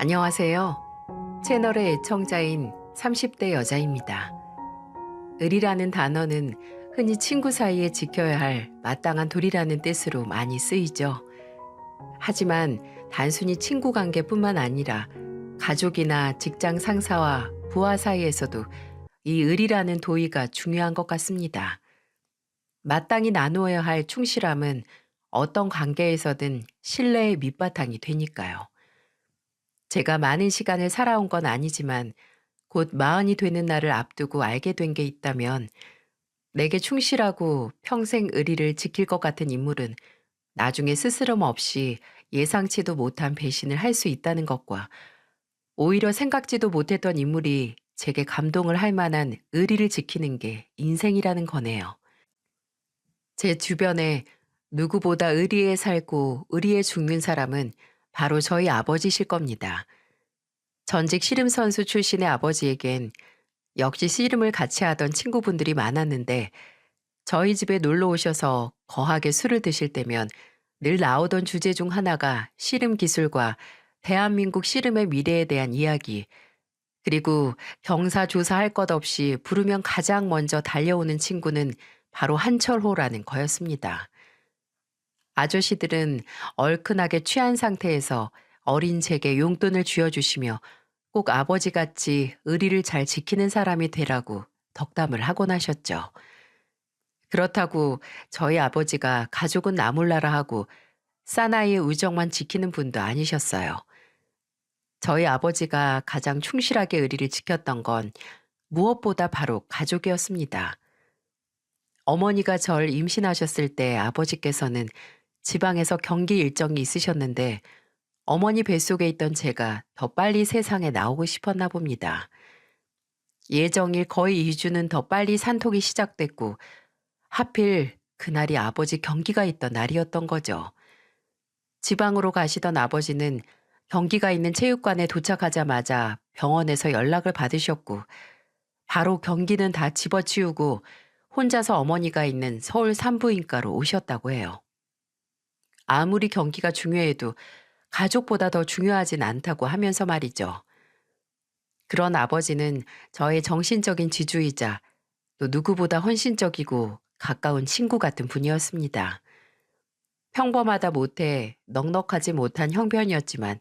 안녕하세요. 채널의 애청자인 30대 여자입니다. 을이라는 단어는 흔히 친구 사이에 지켜야 할 마땅한 도리라는 뜻으로 많이 쓰이죠. 하지만 단순히 친구 관계뿐만 아니라 가족이나 직장 상사와 부하 사이에서도 이 을이라는 도의가 중요한 것 같습니다. 마땅히 나누어야 할 충실함은 어떤 관계에서든 신뢰의 밑바탕이 되니까요. 제가 많은 시간을 살아온 건 아니지만 곧 마흔이 되는 날을 앞두고 알게 된 게 있다면 내게 충실하고 평생 의리를 지킬 것 같은 인물은 나중에 스스럼 없이 예상치도 못한 배신을 할 수 있다는 것과 오히려 생각지도 못했던 인물이 제게 감동을 할 만한 의리를 지키는 게 인생이라는 거네요. 제 주변에 누구보다 의리에 살고 의리에 죽는 사람은 바로 저희 아버지실 겁니다. 전직 씨름 선수 출신의 아버지에겐 역시 씨름을 같이 하던 친구분들이 많았는데 저희 집에 놀러 오셔서 거하게 술을 드실 때면 늘 나오던 주제 중 하나가 씨름 기술과 대한민국 씨름의 미래에 대한 이야기, 그리고 경사조사할 것 없이 부르면 가장 먼저 달려오는 친구는 바로 한철호라는 거였습니다. 아저씨들은 얼큰하게 취한 상태에서 어린 제게 용돈을 쥐어주시며 꼭 아버지같이 의리를 잘 지키는 사람이 되라고 덕담을 하곤 하셨죠. 그렇다고 저희 아버지가 가족은 나 몰라라 하고 사나이의 우정만 지키는 분도 아니셨어요. 저희 아버지가 가장 충실하게 의리를 지켰던 건 무엇보다 바로 가족이었습니다. 어머니가 절 임신하셨을 때 아버지께서는 지방에서 경기 일정이 있으셨는데 어머니 뱃속에 있던 제가 더 빨리 세상에 나오고 싶었나 봅니다. 예정일 거의 2주는 더 빨리 산톡이 시작됐고 하필 그날이 아버지 경기가 있던 날이었던 거죠. 지방으로 가시던 아버지는 경기가 있는 체육관에 도착하자마자 병원에서 연락을 받으셨고 바로 경기는 다 집어치우고 혼자서 어머니가 있는 서울 산부인과로 오셨다고 해요. 아무리 경기가 중요해도 가족보다 더 중요하진 않다고 하면서 말이죠. 그런 아버지는 저의 정신적인 지주이자 또 누구보다 헌신적이고 가까운 친구 같은 분이었습니다. 평범하다 못해 넉넉하지 못한 형편이었지만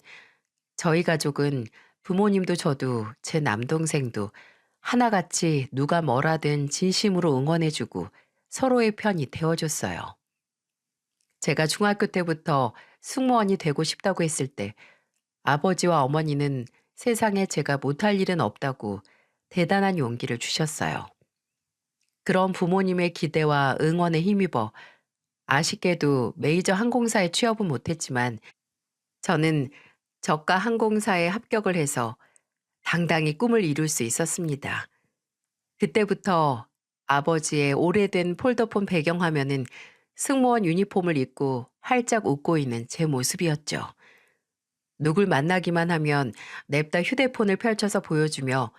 저희 가족은 부모님도 저도 제 남동생도 하나같이 누가 뭐라든 진심으로 응원해주고 서로의 편이 되어줬어요. 제가 중학교 때부터 승무원이 되고 싶다고 했을 때 아버지와 어머니는 세상에 제가 못할 일은 없다고 대단한 용기를 주셨어요. 그런 부모님의 기대와 응원에 힘입어 아쉽게도 메이저 항공사에 취업은 못했지만 저는 저가 항공사에 합격을 해서 당당히 꿈을 이룰 수 있었습니다. 그때부터 아버지의 오래된 폴더폰 배경화면은 승무원 유니폼을 입고 활짝 웃고 있는 제 모습이었죠. 누굴 만나기만 하면 냅다 휴대폰을 펼쳐서 보여주며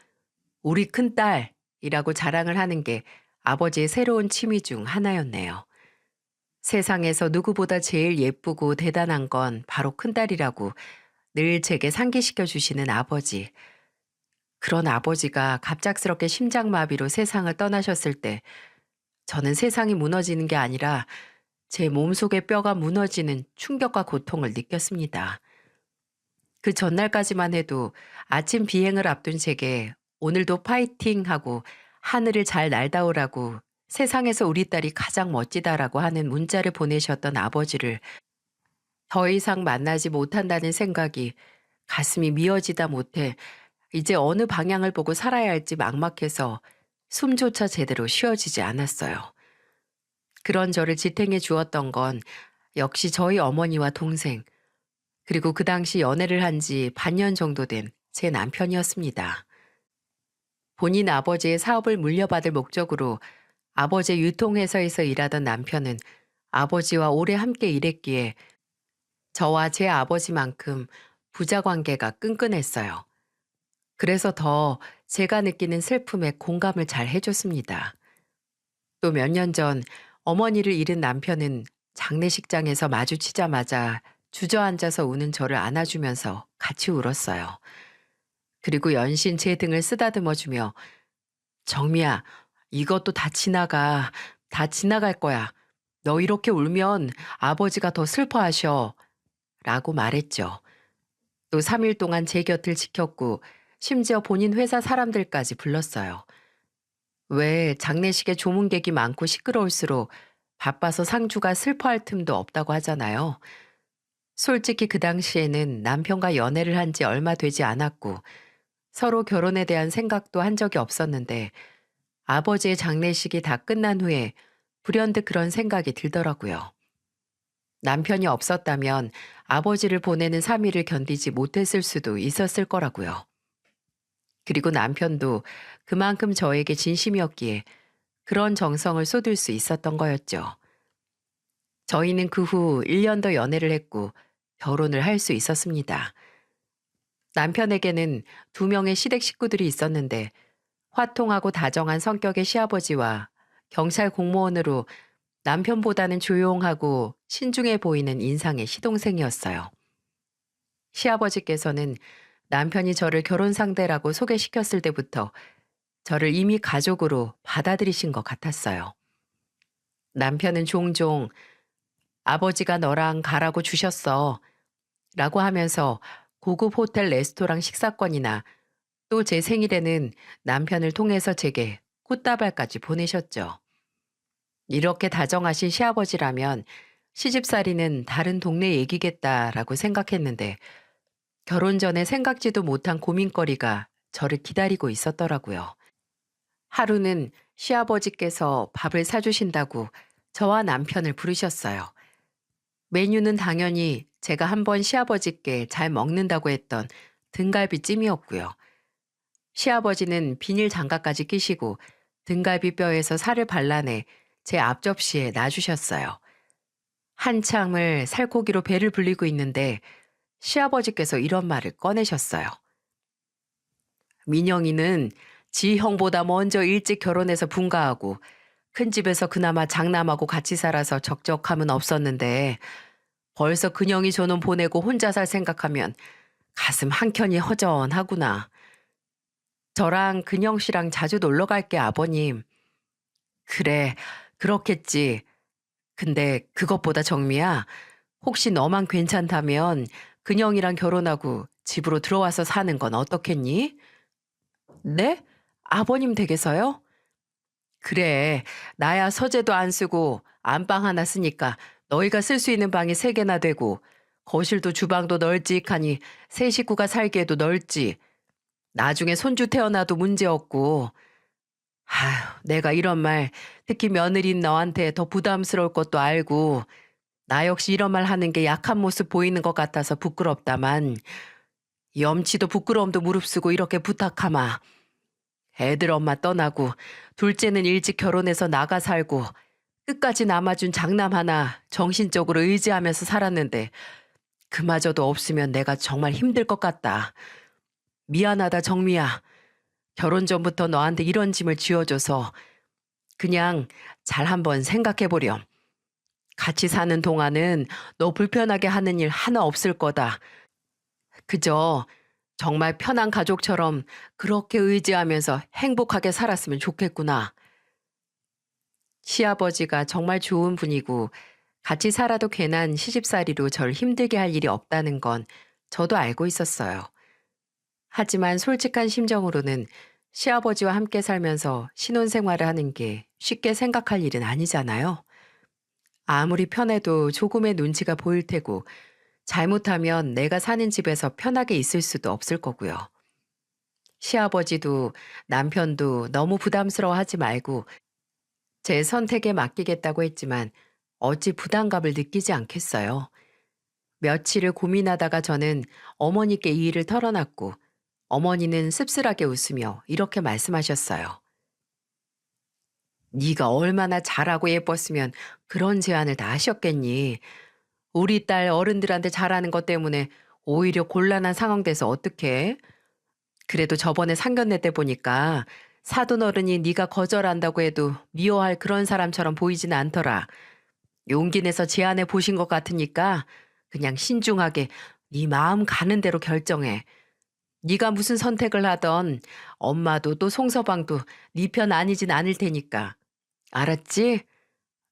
우리 큰딸이라고 자랑을 하는 게 아버지의 새로운 취미 중 하나였네요. 세상에서 누구보다 제일 예쁘고 대단한 건 바로 큰딸이라고 늘 제게 상기시켜 주시는 아버지. 그런 아버지가 갑작스럽게 심장마비로 세상을 떠나셨을 때 저는 세상이 무너지는 게 아니라 제 몸속의 뼈가 무너지는 충격과 고통을 느꼈습니다. 그 전날까지만 해도 아침 비행을 앞둔 제게 오늘도 파이팅 하고 하늘을 잘 날다 오라고 세상에서 우리 딸이 가장 멋지다라고 하는 문자를 보내셨던 아버지를 더 이상 만나지 못한다는 생각이 가슴이 미어지다 못해 이제 어느 방향을 보고 살아야 할지 막막해서 숨조차 제대로 쉬어지지 않았어요. 그런 저를 지탱해 주었던 건 역시 저희 어머니와 동생, 그리고 그 당시 연애를 한 지 반년 정도 된 제 남편이었습니다. 본인 아버지의 사업을 물려받을 목적으로 아버지의 유통회사에서 일하던 남편은 아버지와 오래 함께 일했기에 저와 제 아버지만큼 부자 관계가 끈끈했어요. 그래서 더 제가 느끼는 슬픔에 공감을 잘 해줬습니다. 또 몇 년 전 어머니를 잃은 남편은 장례식장에서 마주치자마자 주저앉아서 우는 저를 안아주면서 같이 울었어요. 그리고 연신 제 등을 쓰다듬어주며 정미야, 이것도 다 지나가. 다 지나갈 거야. 너 이렇게 울면 아버지가 더 슬퍼하셔. 라고 말했죠. 또 3일 동안 제 곁을 지켰고 심지어 본인 회사 사람들까지 불렀어요. 왜 장례식에 조문객이 많고 시끄러울수록 바빠서 상주가 슬퍼할 틈도 없다고 하잖아요. 솔직히 그 당시에는 남편과 연애를 한 지 얼마 되지 않았고 서로 결혼에 대한 생각도 한 적이 없었는데 아버지의 장례식이 다 끝난 후에 불현듯 그런 생각이 들더라고요. 남편이 없었다면 아버지를 보내는 3일을 견디지 못했을 수도 있었을 거라고요. 그리고 남편도 그만큼 저에게 진심이었기에 그런 정성을 쏟을 수 있었던 거였죠. 저희는 그 후 1년 더 연애를 했고 결혼을 할 수 있었습니다. 남편에게는 2명의 시댁 식구들이 있었는데 화통하고 다정한 성격의 시아버지와 경찰 공무원으로 남편보다는 조용하고 신중해 보이는 인상의 시동생이었어요. 시아버지께서는 남편이 저를 결혼 상대라고 소개시켰을 때부터 저를 이미 가족으로 받아들이신 것 같았어요. 남편은 종종 아버지가 너랑 가라고 주셨어 라고 하면서 고급 호텔 레스토랑 식사권이나 또 제 생일에는 남편을 통해서 제게 꽃다발까지 보내셨죠. 이렇게 다정하신 시아버지라면 시집살이는 다른 동네 얘기겠다라고 생각했는데 결혼 전에 생각지도 못한 고민거리가 저를 기다리고 있었더라고요. 하루는 시아버지께서 밥을 사주신다고 저와 남편을 부르셨어요. 메뉴는 당연히 제가 한번 시아버지께 잘 먹는다고 했던 등갈비찜이었고요. 시아버지는 비닐 장갑까지 끼시고 등갈비 뼈에서 살을 발라내 제 앞접시에 놔주셨어요. 한참을 살코기로 배를 불리고 있는데 시아버지께서 이런 말을 꺼내셨어요. 민영이는 지 형보다 먼저 일찍 결혼해서 분가하고 큰 집에서 그나마 장남하고 같이 살아서 적적함은 없었는데 벌써 근영이 저놈 보내고 혼자 살 생각하면 가슴 한켠이 허전하구나. 저랑 근영 씨랑 자주 놀러 갈게 아버님. 그래, 그렇겠지. 근데 그것보다 정미야, 혹시 너만 괜찮다면 근영이랑 결혼하고 집으로 들어와서 사는 건 어떻겠니? 네? 아버님 댁에서요? 그래, 나야 서재도 안 쓰고 안방 하나 쓰니까 너희가 쓸 수 있는 방이 3개나 되고 거실도 주방도 널찍하니 세 식구가 살기에도 넓지. 나중에 손주 태어나도 문제 없고. 아휴, 내가 이런 말 특히 며느리인 너한테 더 부담스러울 것도 알고 나 역시 이런 말 하는 게 약한 모습 보이는 것 같아서 부끄럽다만 염치도 부끄러움도 무릅쓰고 이렇게 부탁하마. 애들 엄마 떠나고 둘째는 일찍 결혼해서 나가 살고 끝까지 남아준 장남 하나 정신적으로 의지하면서 살았는데 그마저도 없으면 내가 정말 힘들 것 같다. 미안하다 정미야. 결혼 전부터 너한테 이런 짐을 쥐어줘서 그냥 잘 한번 생각해보렴. 같이 사는 동안은 너 불편하게 하는 일 하나 없을 거다. 그저 정말 편한 가족처럼 그렇게 의지하면서 행복하게 살았으면 좋겠구나. 시아버지가 정말 좋은 분이고 같이 살아도 괜한 시집살이로 절 힘들게 할 일이 없다는 건 저도 알고 있었어요. 하지만 솔직한 심정으로는 시아버지와 함께 살면서 신혼생활을 하는 게 쉽게 생각할 일은 아니잖아요. 아무리 편해도 조금의 눈치가 보일 테고 잘못하면 내가 사는 집에서 편하게 있을 수도 없을 거고요. 시아버지도 남편도 너무 부담스러워하지 말고 제 선택에 맡기겠다고 했지만 어찌 부담감을 느끼지 않겠어요. 며칠을 고민하다가 저는 어머니께 이 일을 털어놨고 어머니는 씁쓸하게 웃으며 이렇게 말씀하셨어요. 네가 얼마나 잘하고 예뻤으면 그런 제안을 다 하셨겠니. 우리 딸 어른들한테 잘하는 것 때문에 오히려 곤란한 상황 돼서 어떡해? 그래도 저번에 상견례 때 보니까 사돈 어른이 네가 거절한다고 해도 미워할 그런 사람처럼 보이지는 않더라. 용기 내서 제안해 보신 것 같으니까 그냥 신중하게 네 마음 가는 대로 결정해. 네가 무슨 선택을 하던 엄마도 또 송서방도 네 편 아니진 않을 테니까. 알았지?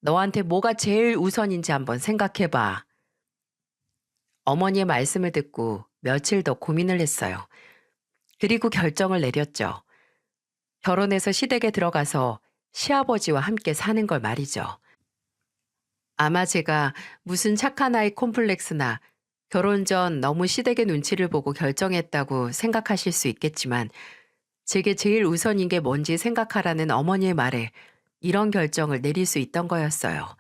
너한테 뭐가 제일 우선인지 한번 생각해 봐. 어머니의 말씀을 듣고 며칠 더 고민을 했어요. 그리고 결정을 내렸죠. 결혼해서 시댁에 들어가서 시아버지와 함께 사는 걸 말이죠. 아마 제가 무슨 착한 아이 콤플렉스나 결혼 전 너무 시댁의 눈치를 보고 결정했다고 생각하실 수 있겠지만 제게 제일 우선인 게 뭔지 생각하라는 어머니의 말에 이런 결정을 내릴 수 있던 거였어요.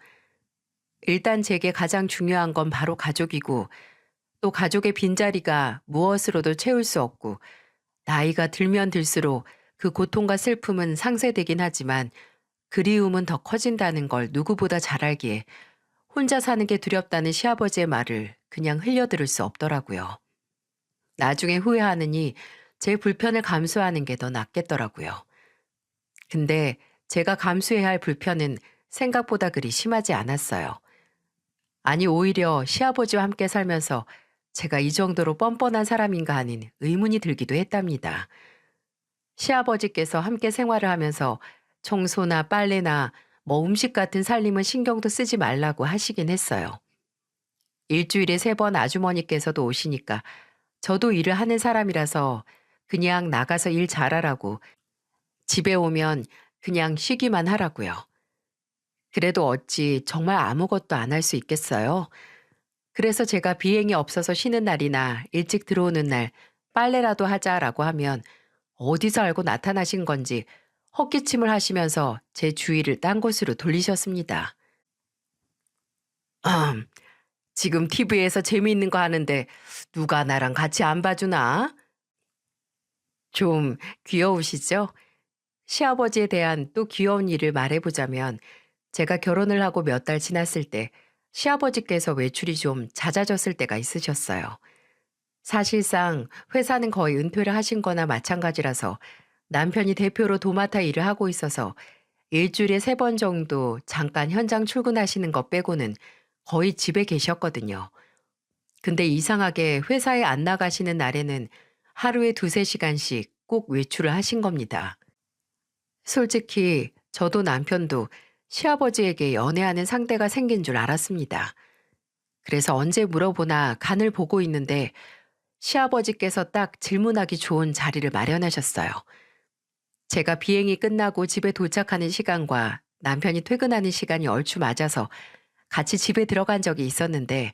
일단 제게 가장 중요한 건 바로 가족이고 또 가족의 빈자리가 무엇으로도 채울 수 없고 나이가 들면 들수록 그 고통과 슬픔은 상쇄되긴 하지만 그리움은 더 커진다는 걸 누구보다 잘 알기에 혼자 사는 게 두렵다는 시아버지의 말을 그냥 흘려들을 수 없더라고요. 나중에 후회하느니 제 불편을 감수하는 게 더 낫겠더라고요. 근데 제가 감수해야 할 불편은 생각보다 그리 심하지 않았어요. 아니, 오히려 시아버지와 함께 살면서 제가 이 정도로 뻔뻔한 사람인가 하는 의문이 들기도 했답니다. 시아버지께서 함께 생활을 하면서 청소나 빨래나 뭐 음식 같은 살림은 신경도 쓰지 말라고 하시긴 했어요. 일주일에 3번 아주머니께서도 오시니까 저도 일을 하는 사람이라서 그냥 나가서 일 잘하라고 집에 오면 그냥 쉬기만 하라고요. 그래도 어찌 정말 아무것도 안 할 수 있겠어요? 그래서 제가 비행이 없어서 쉬는 날이나 일찍 들어오는 날 빨래라도 하자라고 하면 어디서 알고 나타나신 건지 헛기침을 하시면서 제 주의를 딴 곳으로 돌리셨습니다. 지금 TV에서 재미있는 거 하는데 누가 나랑 같이 안 봐주나? 좀 귀여우시죠? 시아버지에 대한 또 귀여운 일을 말해보자면 제가 결혼을 하고 몇 달 지났을 때 시아버지께서 외출이 좀 잦아졌을 때가 있으셨어요. 사실상 회사는 거의 은퇴를 하신 거나 마찬가지라서 남편이 대표로 도맡아 일을 하고 있어서 일주일에 3번 정도 잠깐 현장 출근하시는 것 빼고는 거의 집에 계셨거든요. 근데 이상하게 회사에 안 나가시는 날에는 하루에 2~3시간씩 꼭 외출을 하신 겁니다. 솔직히 저도 남편도 시아버지에게 연애하는 상대가 생긴 줄 알았습니다. 그래서 언제 물어보나 간을 보고 있는데 시아버지께서 딱 질문하기 좋은 자리를 마련하셨어요. 제가 비행이 끝나고 집에 도착하는 시간과 남편이 퇴근하는 시간이 얼추 맞아서 같이 집에 들어간 적이 있었는데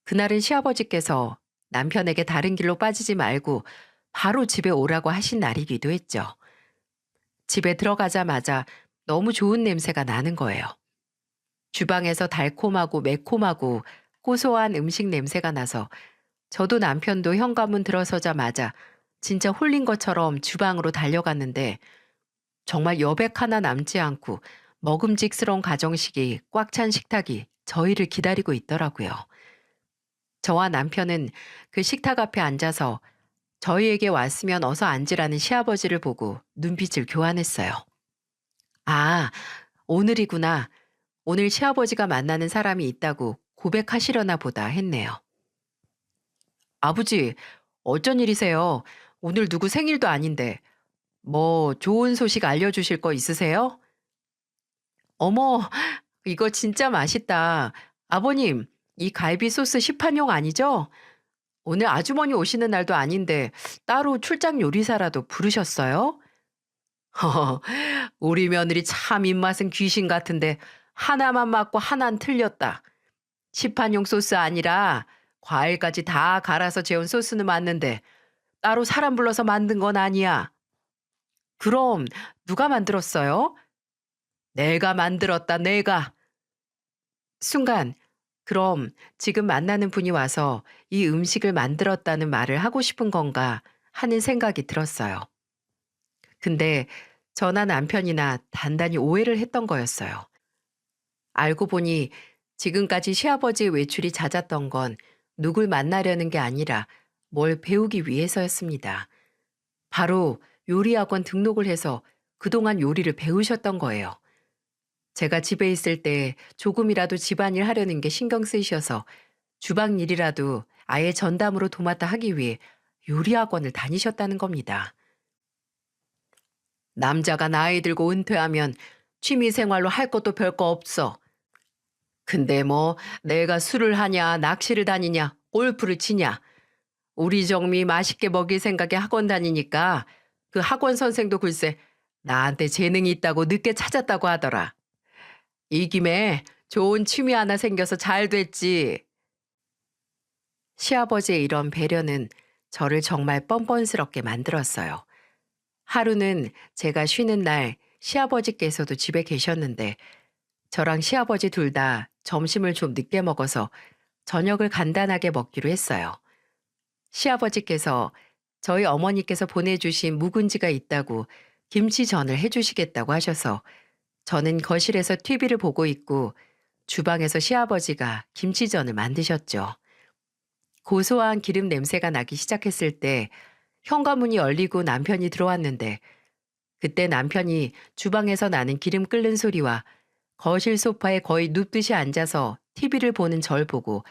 그날은 시아버지께서 남편에게 다른 길로 빠지지 말고 바로 집에 오라고 하신 날이기도 했죠. 집에 들어가자마자 너무 좋은 냄새가 나는 거예요. 주방에서 달콤하고 매콤하고 고소한 음식 냄새가 나서 저도 남편도 현관문 들어서자마자 진짜 홀린 것처럼 주방으로 달려갔는데 정말 여백 하나 남지 않고 먹음직스러운 가정식이 꽉 찬 식탁이 저희를 기다리고 있더라고요. 저와 남편은 그 식탁 앞에 앉아서 저희에게 왔으면 어서 앉으라는 시아버지를 보고 눈빛을 교환했어요. 아, 오늘이구나. 오늘 시아버지가 만나는 사람이 있다고 고백하시려나 보다 했네요. 아버지, 어쩐 일이세요? 오늘 누구 생일도 아닌데. 뭐 좋은 소식 알려주실 거 있으세요? 어머, 이거 진짜 맛있다. 아버님, 이 갈비 소스 시판용 아니죠? 오늘 아주머니 오시는 날도 아닌데 따로 출장 요리사라도 부르셨어요? 우리 며느리 참 입맛은 귀신 같은데 하나만 맞고 하나는 틀렸다. 시판용 소스 아니라 과일까지 다 갈아서 재운 소스는 맞는데 따로 사람 불러서 만든 건 아니야. 그럼 누가 만들었어요? 내가 만들었다, 내가. 순간, 그럼 지금 만나는 분이 와서 이 음식을 만들었다는 말을 하고 싶은 건가 하는 생각이 들었어요. 근데 저나 남편이나 단단히 오해를 했던 거였어요. 알고 보니 지금까지 시아버지의 외출이 잦았던 건 누굴 만나려는 게 아니라 뭘 배우기 위해서였습니다. 바로 요리학원 등록을 해서 그동안 요리를 배우셨던 거예요. 제가 집에 있을 때 조금이라도 집안일 하려는 게 신경 쓰이셔서 주방 일이라도 아예 전담으로 도맡아 하기 위해 요리학원을 다니셨다는 겁니다. 남자가 나이 들고 은퇴하면 취미 생활로 할 것도 별거 없어. 근데 뭐 내가 술을 하냐, 낚시를 다니냐, 골프를 치냐. 우리 정미 맛있게 먹일 생각에 학원 다니니까 그 학원 선생도 글쎄 나한테 재능이 있다고 늦게 찾았다고 하더라. 이 김에 좋은 취미 하나 생겨서 잘 됐지. 시아버지의 이런 배려는 저를 정말 뻔뻔스럽게 만들었어요. 하루는 제가 쉬는 날 시아버지께서도 집에 계셨는데 저랑 시아버지 둘 다 점심을 좀 늦게 먹어서 저녁을 간단하게 먹기로 했어요. 시아버지께서 저희 어머니께서 보내주신 묵은지가 있다고 김치전을 해주시겠다고 하셔서 저는 거실에서 TV를 보고 있고 주방에서 시아버지가 김치전을 만드셨죠. 고소한 기름 냄새가 나기 시작했을 때 현관문이 열리고 남편이 들어왔는데 그때 남편이 주방에서 나는 기름 끓는 소리와 거실 소파에 거의 눕듯이 앉아서 TV를 보는 절 보고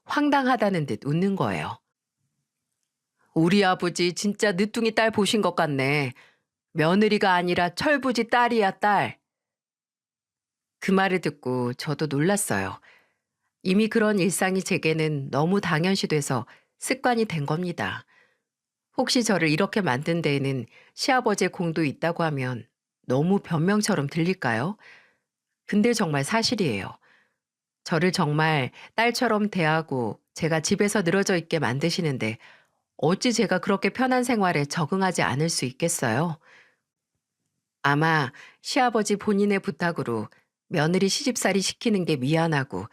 황당하다는 듯 웃는 거예요. 우리 아버지 진짜 늦둥이 딸 보신 것 같네. 며느리가 아니라 철부지 딸이야, 딸. 그 말을 듣고 저도 놀랐어요. 이미 그런 일상이 제게는 너무 당연시돼서 습관이 된 겁니다. 혹시 저를 이렇게 만든 데에는 시아버지의 공도 있다고 하면 너무 변명처럼 들릴까요? 근데 정말 사실이에요. 저를 정말 딸처럼 대하고 제가 집에서 늘어져 있게 만드시는데 어찌 제가 그렇게 편한 생활에 적응하지 않을 수 있겠어요? 아마 시아버지 본인의 부탁으로 며느리 시집살이 시키는 게 미안하고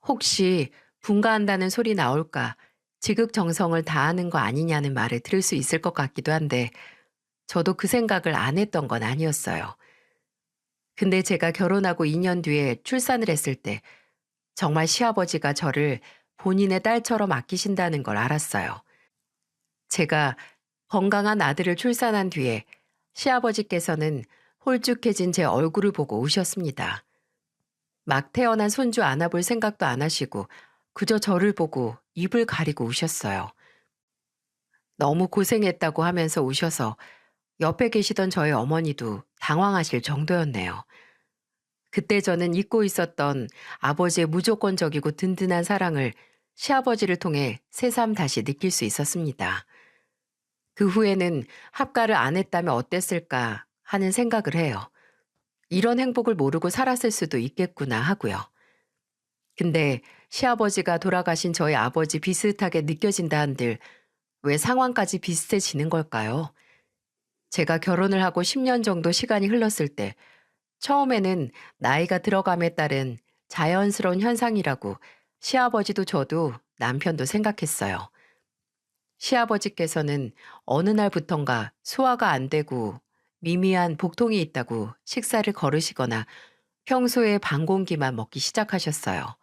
혹시 분가한다는 소리 나올까 지극정성을 다하는 거 아니냐는 말을 들을 수 있을 것 같기도 한데 저도 그 생각을 안 했던 건 아니었어요. 근데 제가 결혼하고 2년 뒤에 출산을 했을 때 정말 시아버지가 저를 본인의 딸처럼 아끼신다는 걸 알았어요. 제가 건강한 아들을 출산한 뒤에 시아버지께서는 홀쭉해진 제 얼굴을 보고 우셨습니다. 막 태어난 손주 안아볼 생각도 안 하시고 그저 저를 보고 입을 가리고 우셨어요. 너무 고생했다고 하면서 우셔서 옆에 계시던 저희 어머니도 당황하실 정도였네요. 그때 저는 잊고 있었던 아버지의 무조건적이고 든든한 사랑을 시아버지를 통해 새삼 다시 느낄 수 있었습니다. 그 후에는 합가를 안 했다면 어땠을까 하는 생각을 해요. 이런 행복을 모르고 살았을 수도 있겠구나 하고요. 근데 시아버지가 돌아가신 저희 아버지 비슷하게 느껴진다 한들 왜 상황까지 비슷해지는 걸까요? 제가 결혼을 하고 10년 정도 시간이 흘렀을 때 처음에는 나이가 들어감에 따른 자연스러운 현상이라고 시아버지도 저도 남편도 생각했어요. 시아버지께서는 어느 날부턴가 소화가 안 되고 미미한 복통이 있다고 식사를 거르시거나 평소에 반 공기만 먹기 시작하셨어요.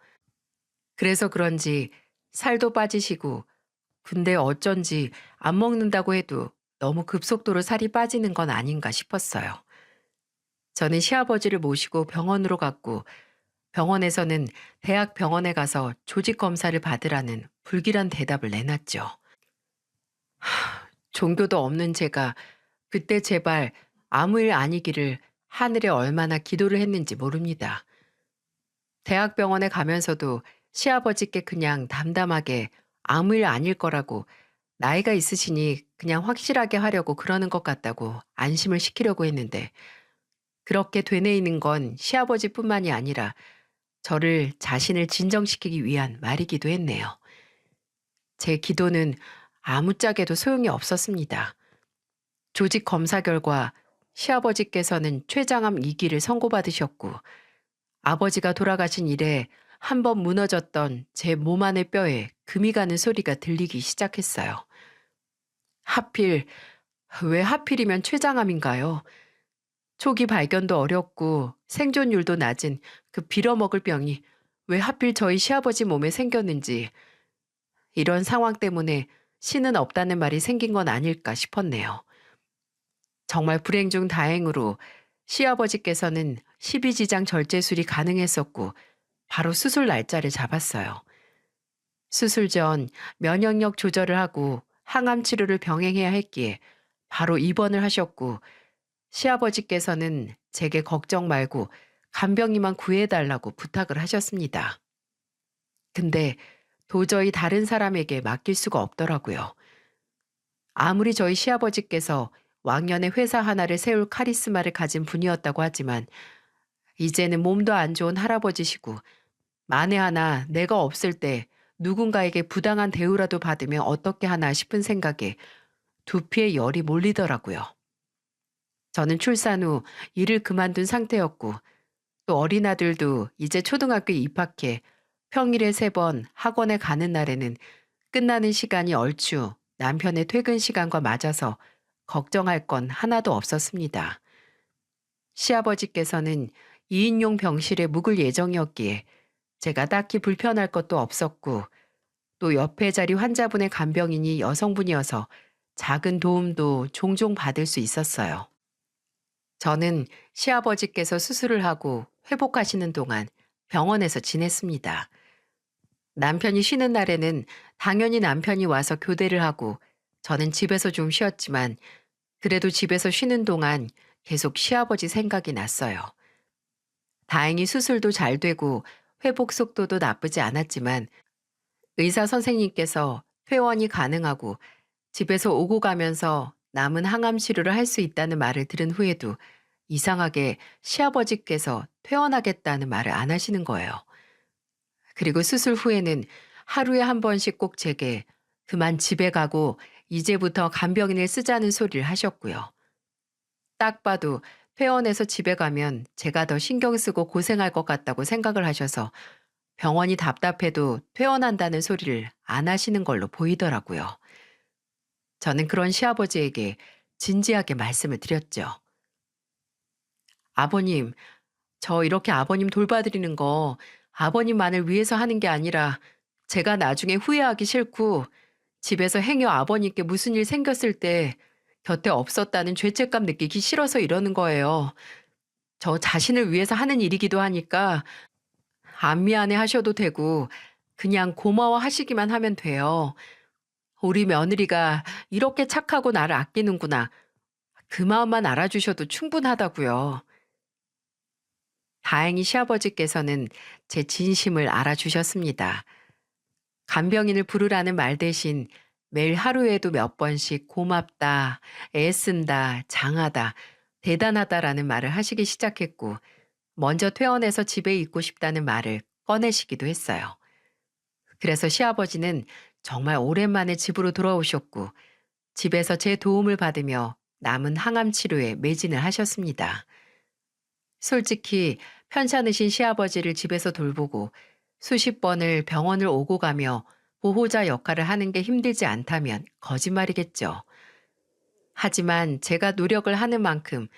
그래서 그런지 살도 빠지시고 근데 어쩐지 안 먹는다고 해도 너무 급속도로 살이 빠지는 건 아닌가 싶었어요. 저는 시아버지를 모시고 병원으로 갔고 병원에서는 대학 병원에 가서 조직 검사를 받으라는 불길한 대답을 내놨죠. 종교도 없는 제가 그때 제발 아무 일 아니기를 하늘에 얼마나 기도를 했는지 모릅니다. 대학병원에 가면서도 시아버지께 그냥 담담하게 아무 일 아닐 거라고 나이가 있으시니 그냥 확실하게 하려고 그러는 것 같다고 안심을 시키려고 했는데 그렇게 되뇌이는 건 시아버지뿐만이 아니라 저를 자신을 진정시키기 위한 말이기도 했네요. 제 기도는 아무짝에도 소용이 없었습니다. 조직 검사 결과 시아버지께서는 췌장암 2기를 선고받으셨고 아버지가 돌아가신 이래 한 번 무너졌던 제 몸 안의 뼈에 금이 가는 소리가 들리기 시작했어요. 하필, 왜 하필이면 췌장암인가요? 초기 발견도 어렵고 생존율도 낮은 그 빌어먹을 병이 왜 하필 저희 시아버지 몸에 생겼는지 이런 상황 때문에 신은 없다는 말이 생긴 건 아닐까 싶었네요. 정말 불행 중 다행으로 시아버지께서는 십이지장 절제술이 가능했었고 바로 수술 날짜를 잡았어요. 수술 전 면역력 조절을 하고 항암 치료를 병행해야 했기에 바로 입원을 하셨고, 시아버지께서는 제게 걱정 말고 간병인만 구해달라고 부탁을 하셨습니다. 근데 도저히 다른 사람에게 맡길 수가 없더라고요. 아무리 저희 시아버지께서 왕년에 회사 하나를 세울 카리스마를 가진 분이었다고 하지만 이제는 몸도 안 좋은 할아버지시고, 만에 하나 내가 없을 때 누군가에게 부당한 대우라도 받으면 어떻게 하나 싶은 생각에 두피에 열이 몰리더라고요. 저는 출산 후 일을 그만둔 상태였고, 또 어린 아들도 이제 초등학교에 입학해 평일에 3번 학원에 가는 날에는 끝나는 시간이 얼추 남편의 퇴근 시간과 맞아서 걱정할 건 하나도 없었습니다. 시아버지께서는 2인용 병실에 묵을 예정이었기에 제가 딱히 불편할 것도 없었고, 또 옆에 자리 환자분의 간병인이 여성분이어서 작은 도움도 종종 받을 수 있었어요. 저는 시아버지께서 수술을 하고 회복하시는 동안 병원에서 지냈습니다. 남편이 쉬는 날에는 당연히 남편이 와서 교대를 하고 저는 집에서 좀 쉬었지만, 그래도 집에서 쉬는 동안 계속 시아버지 생각이 났어요. 다행히 수술도 잘 되고 회복 속도도 나쁘지 않았지만, 의사 선생님께서 퇴원이 가능하고 집에서 오고 가면서 남은 항암 치료를 할 수 있다는 말을 들은 후에도 이상하게 시아버지께서 퇴원하겠다는 말을 안 하시는 거예요. 그리고 수술 후에는 하루에 한 번씩 꼭 제게 그만 집에 가고 이제부터 간병인을 쓰자는 소리를 하셨고요. 딱 봐도 퇴원해서 집에 가면 제가 더 신경 쓰고 고생할 것 같다고 생각을 하셔서 병원이 답답해도 퇴원한다는 소리를 안 하시는 걸로 보이더라고요. 저는 그런 시아버지에게 진지하게 말씀을 드렸죠. 아버님, 저 이렇게 아버님 돌봐드리는 거 아버님만을 위해서 하는 게 아니라 제가 나중에 후회하기 싫고, 집에서 행여 아버님께 무슨 일 생겼을 때 곁에 없었다는 죄책감 느끼기 싫어서 이러는 거예요. 저 자신을 위해서 하는 일이기도 하니까 안 미안해 하셔도 되고 그냥 고마워 하시기만 하면 돼요. 우리 며느리가 이렇게 착하고 나를 아끼는구나. 그 마음만 알아주셔도 충분하다고요. 다행히 시아버지께서는 제 진심을 알아주셨습니다. 간병인을 부르라는 말 대신 매일 하루에도 몇 번씩 고맙다, 애쓴다, 장하다, 대단하다라는 말을 하시기 시작했고, 먼저 퇴원해서 집에 있고 싶다는 말을 꺼내시기도 했어요. 그래서 시아버지는 정말 오랜만에 집으로 돌아오셨고, 집에서 제 도움을 받으며 남은 항암 치료에 매진을 하셨습니다. 솔직히 편찮으신 시아버지를 집에서 돌보고 수십 번을 병원을 오고 가며 보호자 역할을 하는 게 힘들지 않다면 거짓말이겠죠. 하지만 제가 노력을 하는 만큼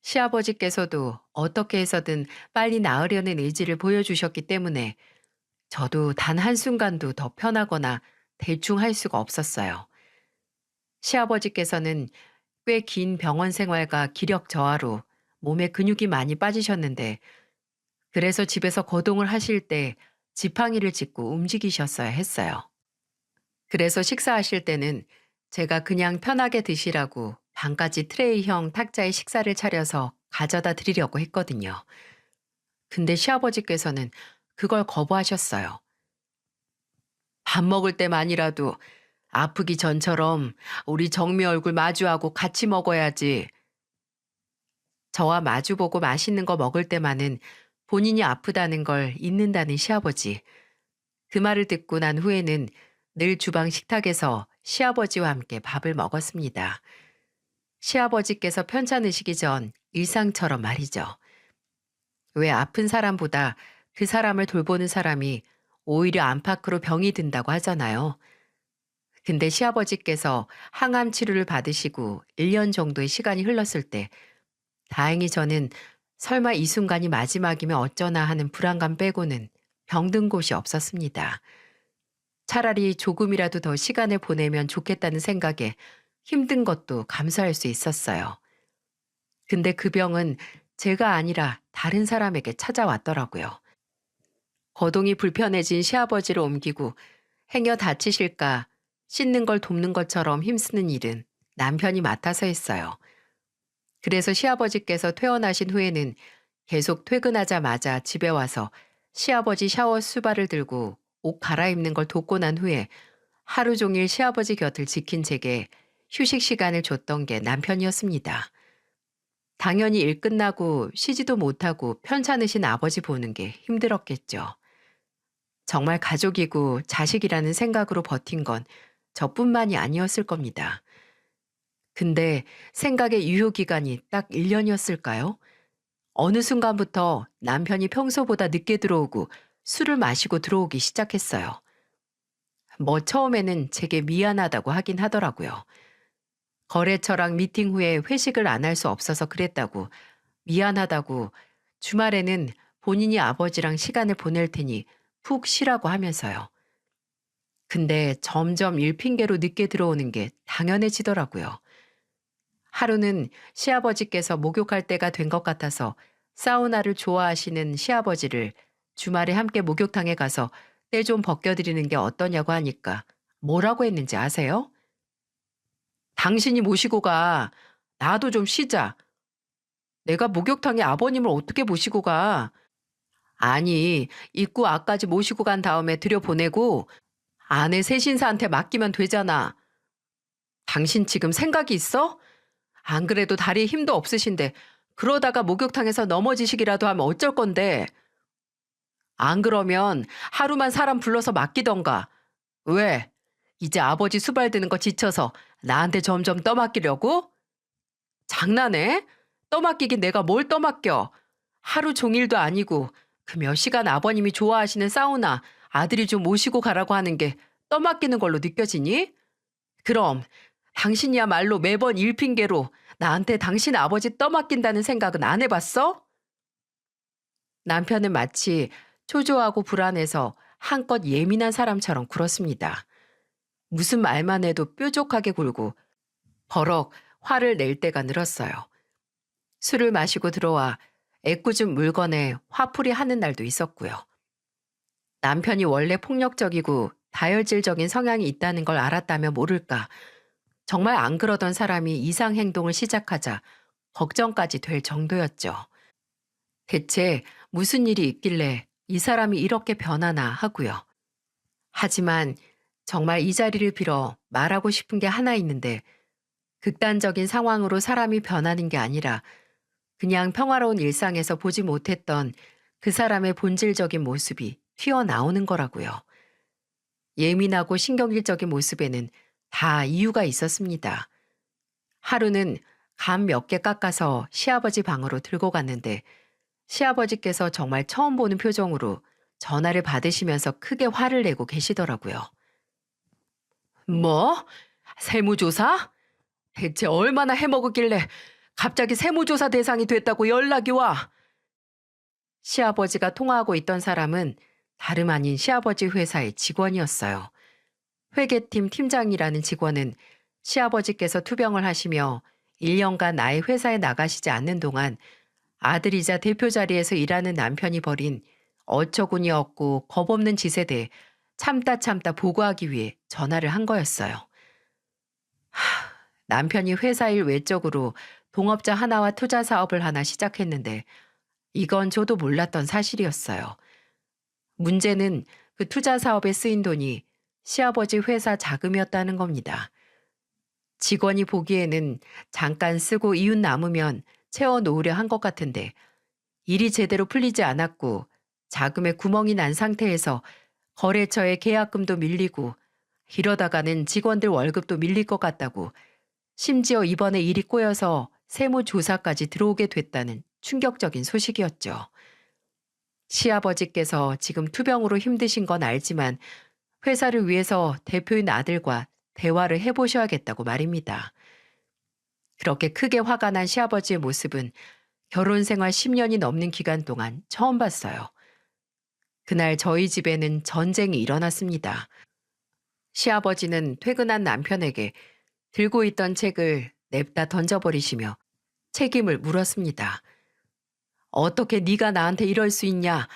시아버지께서도 어떻게 해서든 빨리 나으려는 의지를 보여주셨기 때문에 저도 단 한순간도 더 편하거나 대충 할 수가 없었어요. 시아버지께서는 꽤 긴 병원 생활과 기력 저하로 몸에 근육이 많이 빠지셨는데, 그래서 집에서 거동을 하실 때 지팡이를 짚고 움직이셨어야 했어요. 그래서 식사하실 때는 제가 그냥 편하게 드시라고 반가지 트레이형 탁자에 식사를 차려서 가져다 드리려고 했거든요. 근데 시아버지께서는 그걸 거부하셨어요. 밥 먹을 때만이라도 아프기 전처럼 우리 정미 얼굴 마주하고 같이 먹어야지. 저와 마주보고 맛있는 거 먹을 때만은 본인이 아프다는 걸 잊는다는 시아버지. 그 말을 듣고 난 후에는 늘 주방 식탁에서 시아버지와 함께 밥을 먹었습니다. 시아버지께서 편찮으시기 전 일상처럼 말이죠. 왜 아픈 사람보다 그 사람을 돌보는 사람이 오히려 안팎으로 병이 든다고 하잖아요. 근데 시아버지께서 항암 치료를 받으시고 1년 정도의 시간이 흘렀을 때 다행히 저는 설마 이 순간이 마지막이면 어쩌나 하는 불안감 빼고는 병든 곳이 없었습니다. 차라리 조금이라도 더 시간을 보내면 좋겠다는 생각에 힘든 것도 감수할 수 있었어요. 근데 그 병은 제가 아니라 다른 사람에게 찾아왔더라고요. 거동이 불편해진 시아버지를 옮기고 행여 다치실까 씻는 걸 돕는 것처럼 힘쓰는 일은 남편이 맡아서 했어요. 그래서 시아버지께서 퇴원하신 후에는 계속 퇴근하자마자 집에 와서 시아버지 샤워 수발을 들고 옷 갈아입는 걸 돕고 난 후에 하루 종일 시아버지 곁을 지킨 제게 휴식 시간을 줬던 게 남편이었습니다. 당연히 일 끝나고 쉬지도 못하고 편찮으신 아버지 보는 게 힘들었겠죠. 정말 가족이고 자식이라는 생각으로 버틴 건 저뿐만이 아니었을 겁니다. 근데 생각의 유효기간이 딱 1년이었을까요? 어느 순간부터 남편이 평소보다 늦게 들어오고 술을 마시고 들어오기 시작했어요. 뭐 처음에는 제게 미안하다고 하긴 하더라고요. 거래처랑 미팅 후에 회식을 안 할 수 없어서 그랬다고, 미안하다고, 주말에는 본인이 아버지랑 시간을 보낼 테니 푹 쉬라고 하면서요. 근데 점점 일 핑계로 늦게 들어오는 게 당연해지더라고요. 하루는 시아버지께서 목욕할 때가 된 것 같아서 사우나를 좋아하시는 시아버지를 주말에 함께 목욕탕에 가서 때 좀 벗겨드리는 게 어떠냐고 하니까 뭐라고 했는지 아세요? 당신이 모시고 가. 나도 좀 쉬자. 내가 목욕탕에 아버님을 어떻게 모시고 가? 아니, 입구 앞까지 모시고 간 다음에 들여보내고 아내 세신사한테 맡기면 되잖아. 당신 지금 생각이 있어? 안 그래도 다리에 힘도 없으신데 그러다가 목욕탕에서 넘어지시기라도 하면 어쩔 건데. 안 그러면 하루만 사람 불러서 맡기던가. 왜? 이제 아버지 수발 드는 거 지쳐서 나한테 점점 떠맡기려고? 장난해? 떠맡기긴 내가 뭘 떠맡겨. 하루 종일도 아니고 그 몇 시간 아버님이 좋아하시는 사우나 아들이 좀 모시고 가라고 하는 게 떠맡기는 걸로 느껴지니? 그럼 당신이야말로 매번 일 핑계로 나한테 당신 아버지 떠맡긴다는 생각은 안 해봤어? 남편은 마치 초조하고 불안해서 한껏 예민한 사람처럼 굴었습니다. 무슨 말만 해도 뾰족하게 굴고 버럭 화를 낼 때가 늘었어요. 술을 마시고 들어와 애꿎은 물건에 화풀이 하는 날도 있었고요. 남편이 원래 폭력적이고 다혈질적인 성향이 있다는 걸 알았다면 모를까. 정말 안 그러던 사람이 이상 행동을 시작하자 걱정까지 될 정도였죠. 대체 무슨 일이 있길래 이 사람이 이렇게 변하나 하고요. 하지만 정말 이 자리를 빌어 말하고 싶은 게 하나 있는데 극단적인 상황으로 사람이 변하는 게 아니라 그냥 평화로운 일상에서 보지 못했던 그 사람의 본질적인 모습이 튀어나오는 거라고요. 예민하고 신경질적인 모습에는 다 이유가 있었습니다. 하루는 감 몇 개 깎아서 시아버지 방으로 들고 갔는데 시아버지께서 정말 처음 보는 표정으로 전화를 받으시면서 크게 화를 내고 계시더라고요. 뭐? 세무조사? 대체 얼마나 해먹었길래 갑자기 세무조사 대상이 됐다고 연락이 와? 시아버지가 통화하고 있던 사람은 다름 아닌 시아버지 회사의 직원이었어요. 회계팀 팀장이라는 직원은 시아버지께서 투병을 하시며 1년간 아예 회사에 나가시지 않는 동안 아들이자 대표 자리에서 일하는 남편이 벌인 어처구니 없고 겁없는 짓에 대해 참다 보고하기 위해 전화를 한 거였어요. 남편이 회사 일 외적으로 동업자 하나와 투자 사업을 하나 시작했는데 이건 저도 몰랐던 사실이었어요. 문제는 그 투자 사업에 쓰인 돈이 시아버지 회사 자금이었다는 겁니다. 직원이 보기에는 잠깐 쓰고 이웃 남으면 채워놓으려 한 것 같은데 일이 제대로 풀리지 않았고 자금에 구멍이 난 상태에서 거래처에 계약금도 밀리고 이러다가는 직원들 월급도 밀릴 것 같다고 심지어 이번에 일이 꼬여서 세무조사까지 들어오게 됐다는 충격적인 소식이었죠. 시아버지께서 지금 투병으로 힘드신 건 알지만 회사를 위해서 대표인 아들과 대화를 해보셔야겠다고 말입니다. 그렇게 크게 화가 난 시아버지의 모습은 결혼 생활 10년이 넘는 기간 동안 처음 봤어요. 그날 저희 집에는 전쟁이 일어났습니다. 시아버지는 퇴근한 남편에게 들고 있던 책을 냅다 던져버리시며 책임을 물었습니다. 어떻게 네가 나한테 이럴 수 있냐?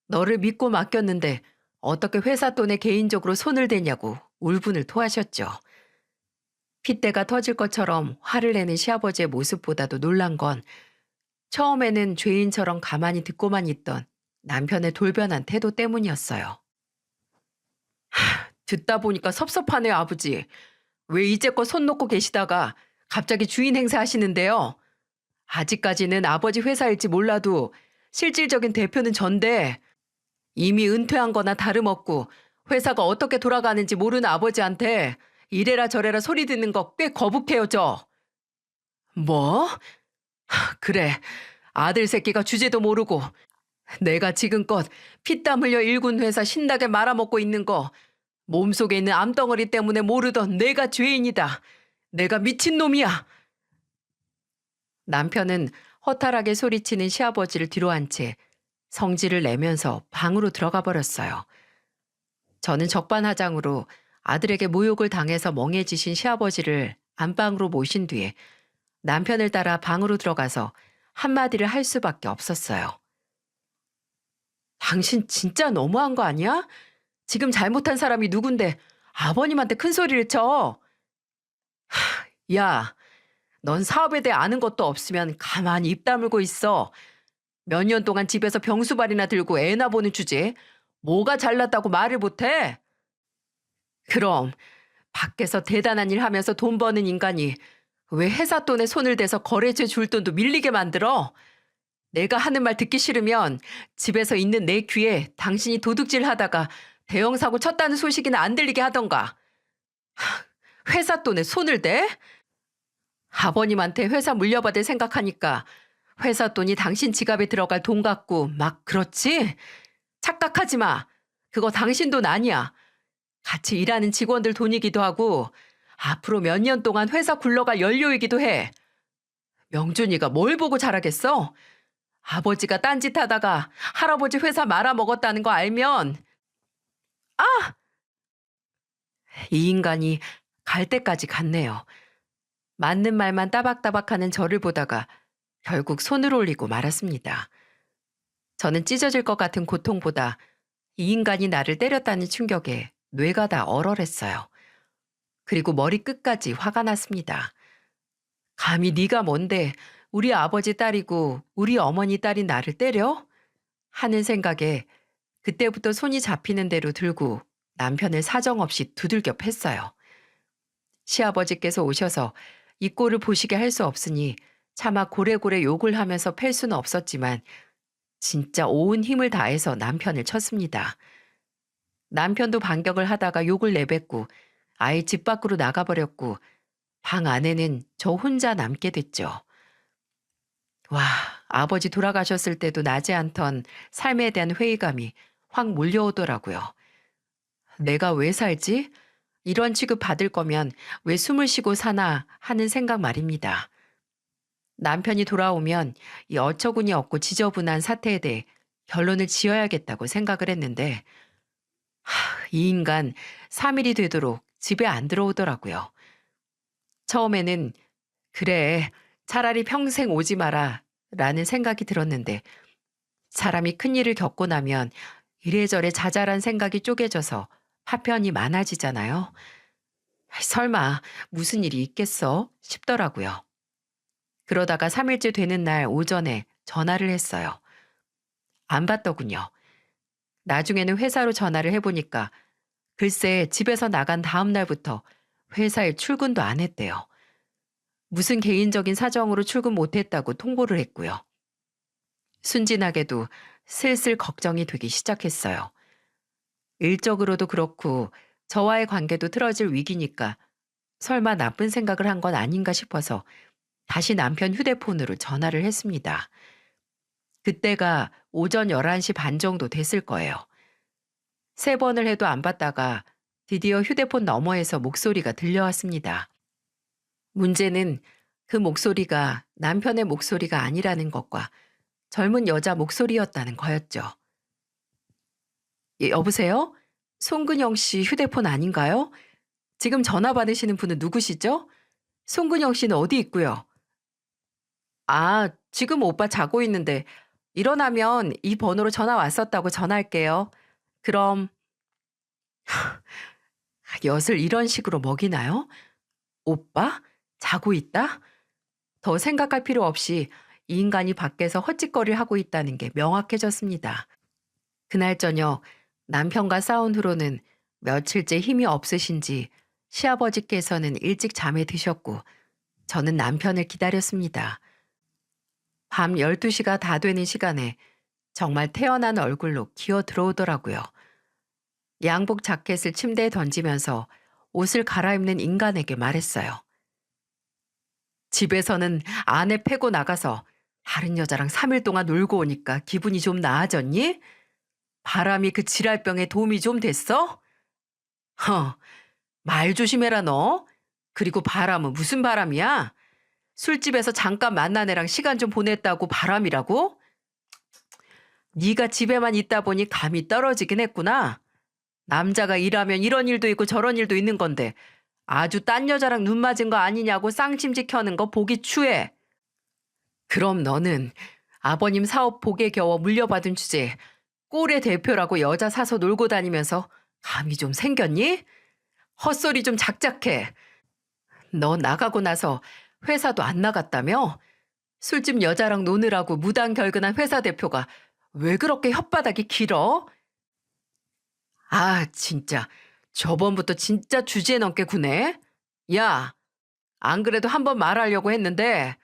너를 믿고 맡겼는데 어떻게 회사 돈에 개인적으로 손을 대냐고 울분을 토하셨죠. 핏대가 터질 것처럼 화를 내는 시아버지의 모습보다도 놀란 건 처음에는 죄인처럼 가만히 듣고만 있던 남편의 돌변한 태도 때문이었어요. 듣다 보니까 섭섭하네요, 아버지. 왜 이제껏 손 놓고 계시다가 갑자기 주인 행세하시는데요? 아직까지는 아버지 회사일지 몰라도 실질적인 대표는 전데 이미 은퇴한 거나 다름없고 회사가 어떻게 돌아가는지 모르는 아버지한테 이래라 저래라 소리 듣는 거 꽤 거북해요, 저. 뭐? 그래. 아들 새끼가 주제도 모르고 내가 지금껏 피땀 흘려 일군 회사 신나게 말아먹고 있는 거 몸속에 있는 암덩어리 때문에 모르던 내가 죄인이다. 내가 미친놈이야. 남편은 허탈하게 소리치는 시아버지를 뒤로한 채 성질을 내면서 방으로 들어가 버렸어요. 저는 적반하장으로 아들에게 모욕을 당해서 멍해지신 시아버지를 안방으로 모신 뒤에 남편을 따라 방으로 들어가서 한마디를 할 수밖에 없었어요. 당신 진짜 너무한 거 아니야? 지금 잘못한 사람이 누군데 아버님한테 큰 소리를 쳐. 야, 넌 사업에 대해 아는 것도 없으면 가만히 입 다물고 있어. 몇 년 동안 집에서 병수발이나 들고 애나 보는 주제에 뭐가 잘났다고 말을 못해? 그럼 밖에서 대단한 일 하면서 돈 버는 인간이 왜 회사 돈에 손을 대서 거래처에 줄 돈도 밀리게 만들어? 내가 하는 말 듣기 싫으면 집에서 있는 내 귀에 당신이 도둑질 하다가 대형 사고 쳤다는 소식이나 안 들리게 하던가. 회사 돈에 손을 대? 아버님한테 회사 물려받을 생각하니까 회사 돈이 당신 지갑에 들어갈 돈 같고 막 그렇지? 착각하지 마. 그거 당신 돈 아니야. 같이 일하는 직원들 돈이기도 하고 앞으로 몇 년 동안 회사 굴러갈 연료이기도 해. 명준이가 뭘 보고 자라겠어? 아버지가 딴짓하다가 할아버지 회사 말아먹었다는 거 알면 이 인간이 갈 때까지 갔네요. 맞는 말만 따박따박하는 저를 보다가 결국 손을 올리고 말았습니다. 저는 찢어질 것 같은 고통보다 이 인간이 나를 때렸다는 충격에 뇌가 다 얼얼했어요. 그리고 머리끝까지 화가 났습니다. 감히 네가 뭔데 우리 아버지 딸이고 우리 어머니 딸인 나를 때려? 하는 생각에 그때부터 손이 잡히는 대로 들고 남편을 사정없이 두들겨 팼어요. 시아버지께서 오셔서 이 꼴을 보시게 할 수 없으니 차마 고래고래 욕을 하면서 팰 수는 없었지만 진짜 온 힘을 다해서 남편을 쳤습니다. 남편도 반격을 하다가 욕을 내뱉고 아예 집 밖으로 나가버렸고 방 안에는 저 혼자 남게 됐죠. 와, 아버지 돌아가셨을 때도 나지 않던 삶에 대한 회의감이 확 몰려오더라고요. 내가 왜 살지? 이런 취급 받을 거면 왜 숨을 쉬고 사나 하는 생각 말입니다. 남편이 돌아오면 이 어처구니 없고 지저분한 사태에 대해 결론을 지어야겠다고 생각을 했는데 이 인간 3일이 되도록 집에 안 들어오더라고요. 처음에는 그래, 차라리 평생 오지 마라 라는 생각이 들었는데 사람이 큰일을 겪고 나면 이래저래 자잘한 생각이 쪼개져서 파편이 많아지잖아요. 설마 무슨 일이 있겠어 싶더라고요. 그러다가 3일째 되는 날 오전에 전화를 했어요. 안 받더군요. 나중에는 회사로 전화를 해보니까 글쎄 집에서 나간 다음 날부터 회사에 출근도 안 했대요. 무슨 개인적인 사정으로 출근 못했다고 통보를 했고요. 순진하게도 슬슬 걱정이 되기 시작했어요. 일적으로도 그렇고 저와의 관계도 틀어질 위기니까 설마 나쁜 생각을 한 건 아닌가 싶어서 다시 남편 휴대폰으로 전화를 했습니다. 그때가 오전 11시 반 정도 됐을 거예요. 3번을 해도 안 받다가 드디어 휴대폰 너머에서 목소리가 들려왔습니다. 문제는 그 목소리가 남편의 목소리가 아니라는 것과 젊은 여자 목소리였다는 거였죠. 예, 여보세요? 송근영 씨 휴대폰 아닌가요? 지금 전화 받으시는 분은 누구시죠? 송근영 씨는 어디 있고요? 아, 지금 오빠 자고 있는데 일어나면 이 번호로 전화 왔었다고 전화할게요. 그럼 엿을 이런 식으로 먹이나요? 오빠? 자고 있다? 더 생각할 필요 없이 이 인간이 밖에서 헛짓거리를 하고 있다는 게 명확해졌습니다. 그날 저녁 남편과 싸운 후로는 며칠째 힘이 없으신지 시아버지께서는 일찍 잠에 드셨고 저는 남편을 기다렸습니다. 밤 12시가 다 되는 시간에 정말 태어난 얼굴로 기어 들어오더라고요. 양복 자켓을 침대에 던지면서 옷을 갈아입는 인간에게 말했어요. 집에서는 아내 패고 나가서 다른 여자랑 3일 동안 놀고 오니까 기분이 좀 나아졌니? 바람이 그 지랄병에 도움이 좀 됐어? 말 조심해라 너. 그리고 바람은 무슨 바람이야? 술집에서 잠깐 만난 애랑 시간 좀 보냈다고 바람이라고? 네가 집에만 있다 보니 감이 떨어지긴 했구나. 남자가 일하면 이런 일도 있고 저런 일도 있는 건데 아주 딴 여자랑 눈 맞은 거 아니냐고 쌍심지 켜는 거 보기 추해. 그럼 너는 아버님 사업 복에 겨워 물려받은 주제에 꼴의 대표라고 여자 사서 놀고 다니면서 감이 좀 생겼니? 헛소리 좀 작작해. 너 나가고 나서 회사도 안 나갔다며? 술집 여자랑 노느라고 무단결근한 회사 대표가 왜 그렇게 혓바닥이 길어? 아, 진짜. 저번부터 진짜 주제 넘게 구네. 야, 안 그래도 한번 말하려고 했는데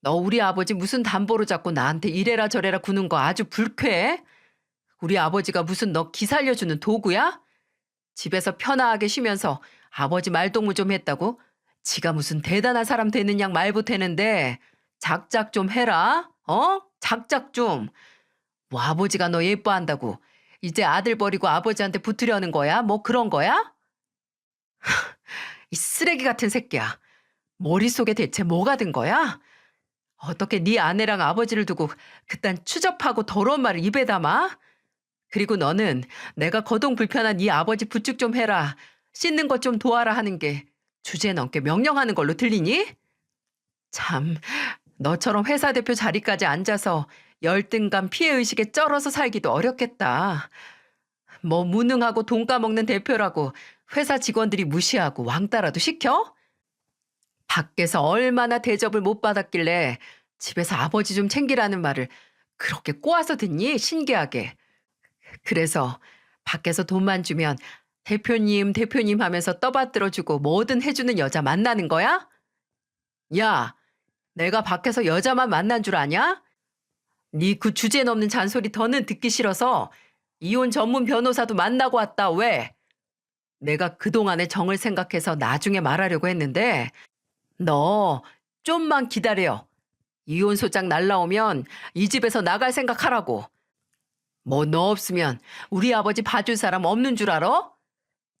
너 우리 아버지 무슨 담보로 잡고 나한테 이래라 저래라 구는 거 아주 불쾌해? 우리 아버지가 무슨 너 기 살려주는 도구야? 집에서 편하게 쉬면서 아버지 말동무 좀 했다고? 지가 무슨 대단한 사람 되는 양 말보태는데 작작 좀 해라. 어? 작작 좀. 뭐 아버지가 너 예뻐한다고 이제 아들 버리고 아버지한테 붙으려는 거야? 뭐 그런 거야? 이 쓰레기 같은 새끼야. 머릿속에 대체 뭐가 든 거야? 어떻게 네 아내랑 아버지를 두고 그딴 추접하고 더러운 말을 입에 담아? 그리고 너는 내가 거동 불편한 네 아버지 부축 좀 해라. 씻는 것 좀 도와라 하는 게 주제 넘게 명령하는 걸로 들리니? 참, 너처럼 회사 대표 자리까지 앉아서 열등감 피해의식에 쩔어서 살기도 어렵겠다. 뭐 무능하고 돈 까먹는 대표라고 회사 직원들이 무시하고 왕따라도 시켜? 밖에서 얼마나 대접을 못 받았길래 집에서 아버지 좀 챙기라는 말을 그렇게 꼬아서 듣니? 신기하게. 그래서 밖에서 돈만 주면 대표님, 대표님 하면서 떠받들어주고 뭐든 해주는 여자 만나는 거야? 야, 내가 밖에서 여자만 만난 줄 아냐? 네 그 주제 넘는 잔소리 더는 듣기 싫어서 이혼 전문 변호사도 만나고 왔다. 왜? 내가 그동안의 정을 생각해서 나중에 말하려고 했는데 너 좀만 기다려. 이혼 소장 날라오면 이 집에서 나갈 생각하라고. 뭐 너 없으면 우리 아버지 봐줄 사람 없는 줄 알아?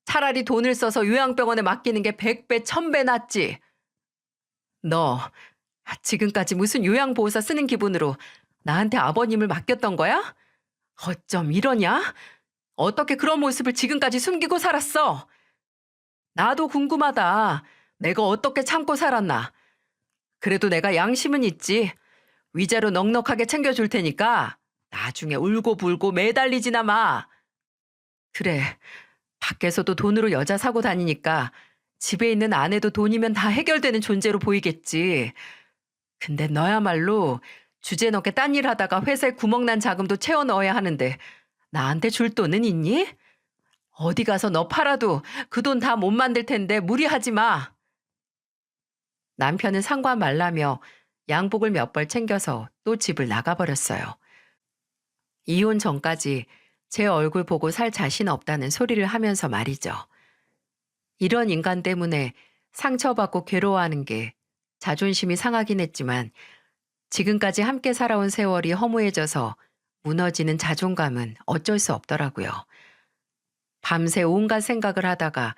차라리 돈을 써서 요양병원에 맡기는 게 100배, 1000배 낫지. 너 지금까지 무슨 요양보호사 쓰는 기분으로 나한테 아버님을 맡겼던 거야? 어쩜 이러냐? 어떻게 그런 모습을 지금까지 숨기고 살았어? 나도 궁금하다. 내가 어떻게 참고 살았나? 그래도 내가 양심은 있지. 위자료 넉넉하게 챙겨줄 테니까 나중에 울고불고 매달리지나 마. 그래, 밖에서도 돈으로 여자 사고 다니니까 집에 있는 아내도 돈이면 다 해결되는 존재로 보이겠지. 근데 너야말로 주제 넘게 딴 일 하다가 회사에 구멍난 자금도 채워 넣어야 하는데 나한테 줄 돈은 있니? 어디 가서 너 팔아도 그 돈 다 못 만들 텐데 무리하지 마. 남편은 상관 말라며 양복을 몇 벌 챙겨서 또 집을 나가버렸어요. 이혼 전까지 제 얼굴 보고 살 자신 없다는 소리를 하면서 말이죠. 이런 인간 때문에 상처받고 괴로워하는 게 자존심이 상하긴 했지만 지금까지 함께 살아온 세월이 허무해져서 무너지는 자존감은 어쩔 수 없더라고요. 밤새 온갖 생각을 하다가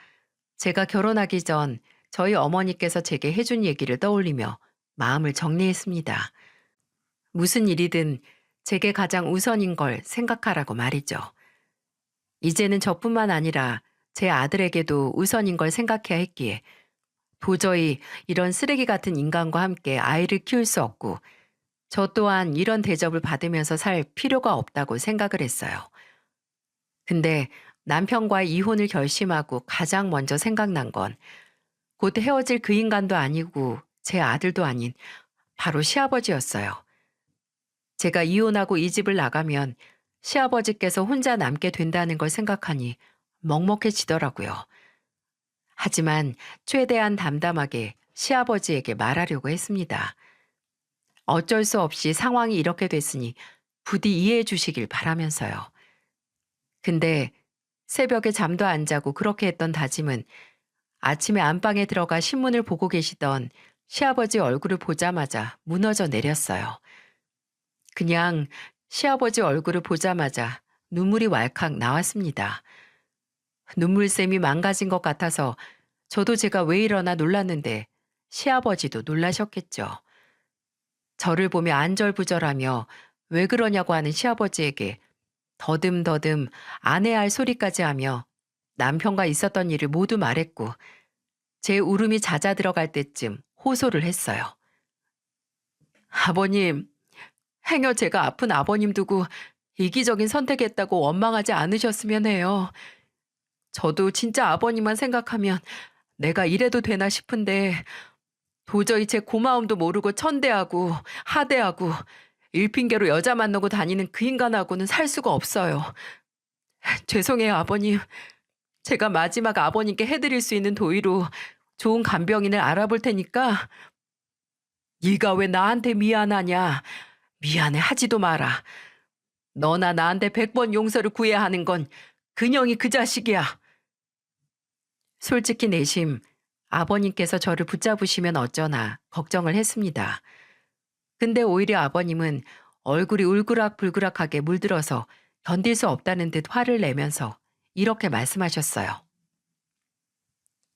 제가 결혼하기 전 저희 어머니께서 제게 해준 얘기를 떠올리며 마음을 정리했습니다. 무슨 일이든 제게 가장 우선인 걸 생각하라고 말이죠. 이제는 저뿐만 아니라 제 아들에게도 우선인 걸 생각해야 했기에 도저히 이런 쓰레기 같은 인간과 함께 아이를 키울 수 없고 저 또한 이런 대접을 받으면서 살 필요가 없다고 생각을 했어요. 근데 남편과의 이혼을 결심하고 가장 먼저 생각난 건 곧 헤어질 그 인간도 아니고 제 아들도 아닌 바로 시아버지였어요. 제가 이혼하고 이 집을 나가면 시아버지께서 혼자 남게 된다는 걸 생각하니 먹먹해지더라고요. 하지만 최대한 담담하게 시아버지에게 말하려고 했습니다. 어쩔 수 없이 상황이 이렇게 됐으니 부디 이해해 주시길 바라면서요. 근데 새벽에 잠도 안 자고 그렇게 했던 다짐은 아침에 안방에 들어가 신문을 보고 계시던 시아버지 얼굴을 보자마자 무너져 내렸어요. 그냥 시아버지 얼굴을 보자마자 눈물이 왈칵 나왔습니다. 눈물샘이 망가진 것 같아서 저도 제가 왜 이러나 놀랐는데 시아버지도 놀라셨겠죠. 저를 보며 안절부절하며 왜 그러냐고 하는 시아버지에게 더듬더듬 아내야 할 소리까지 하며 남편과 있었던 일을 모두 말했고 제 울음이 잦아 들어갈 때쯤 호소를 했어요. 아버님, 행여 제가 아픈 아버님 두고 이기적인 선택했다고 원망하지 않으셨으면 해요. 저도 진짜 아버님만 생각하면 내가 이래도 되나 싶은데 도저히 제 고마움도 모르고 천대하고 하대하고 일핑계로 여자 만나고 다니는 그 인간하고는 살 수가 없어요. 죄송해요, 아버님. 제가 마지막 아버님께 해드릴 수 있는 도의로 좋은 간병인을 알아볼 테니까 네가 왜 나한테 미안하냐. 미안해 하지도 마라. 너나 나한테 100번 용서를 구해야 하는 건 근영이 그 자식이야. 솔직히 내심 아버님께서 저를 붙잡으시면 어쩌나 걱정을 했습니다. 근데 오히려 아버님은 얼굴이 울그락불그락하게 물들어서 견딜 수 없다는 듯 화를 내면서 이렇게 말씀하셨어요.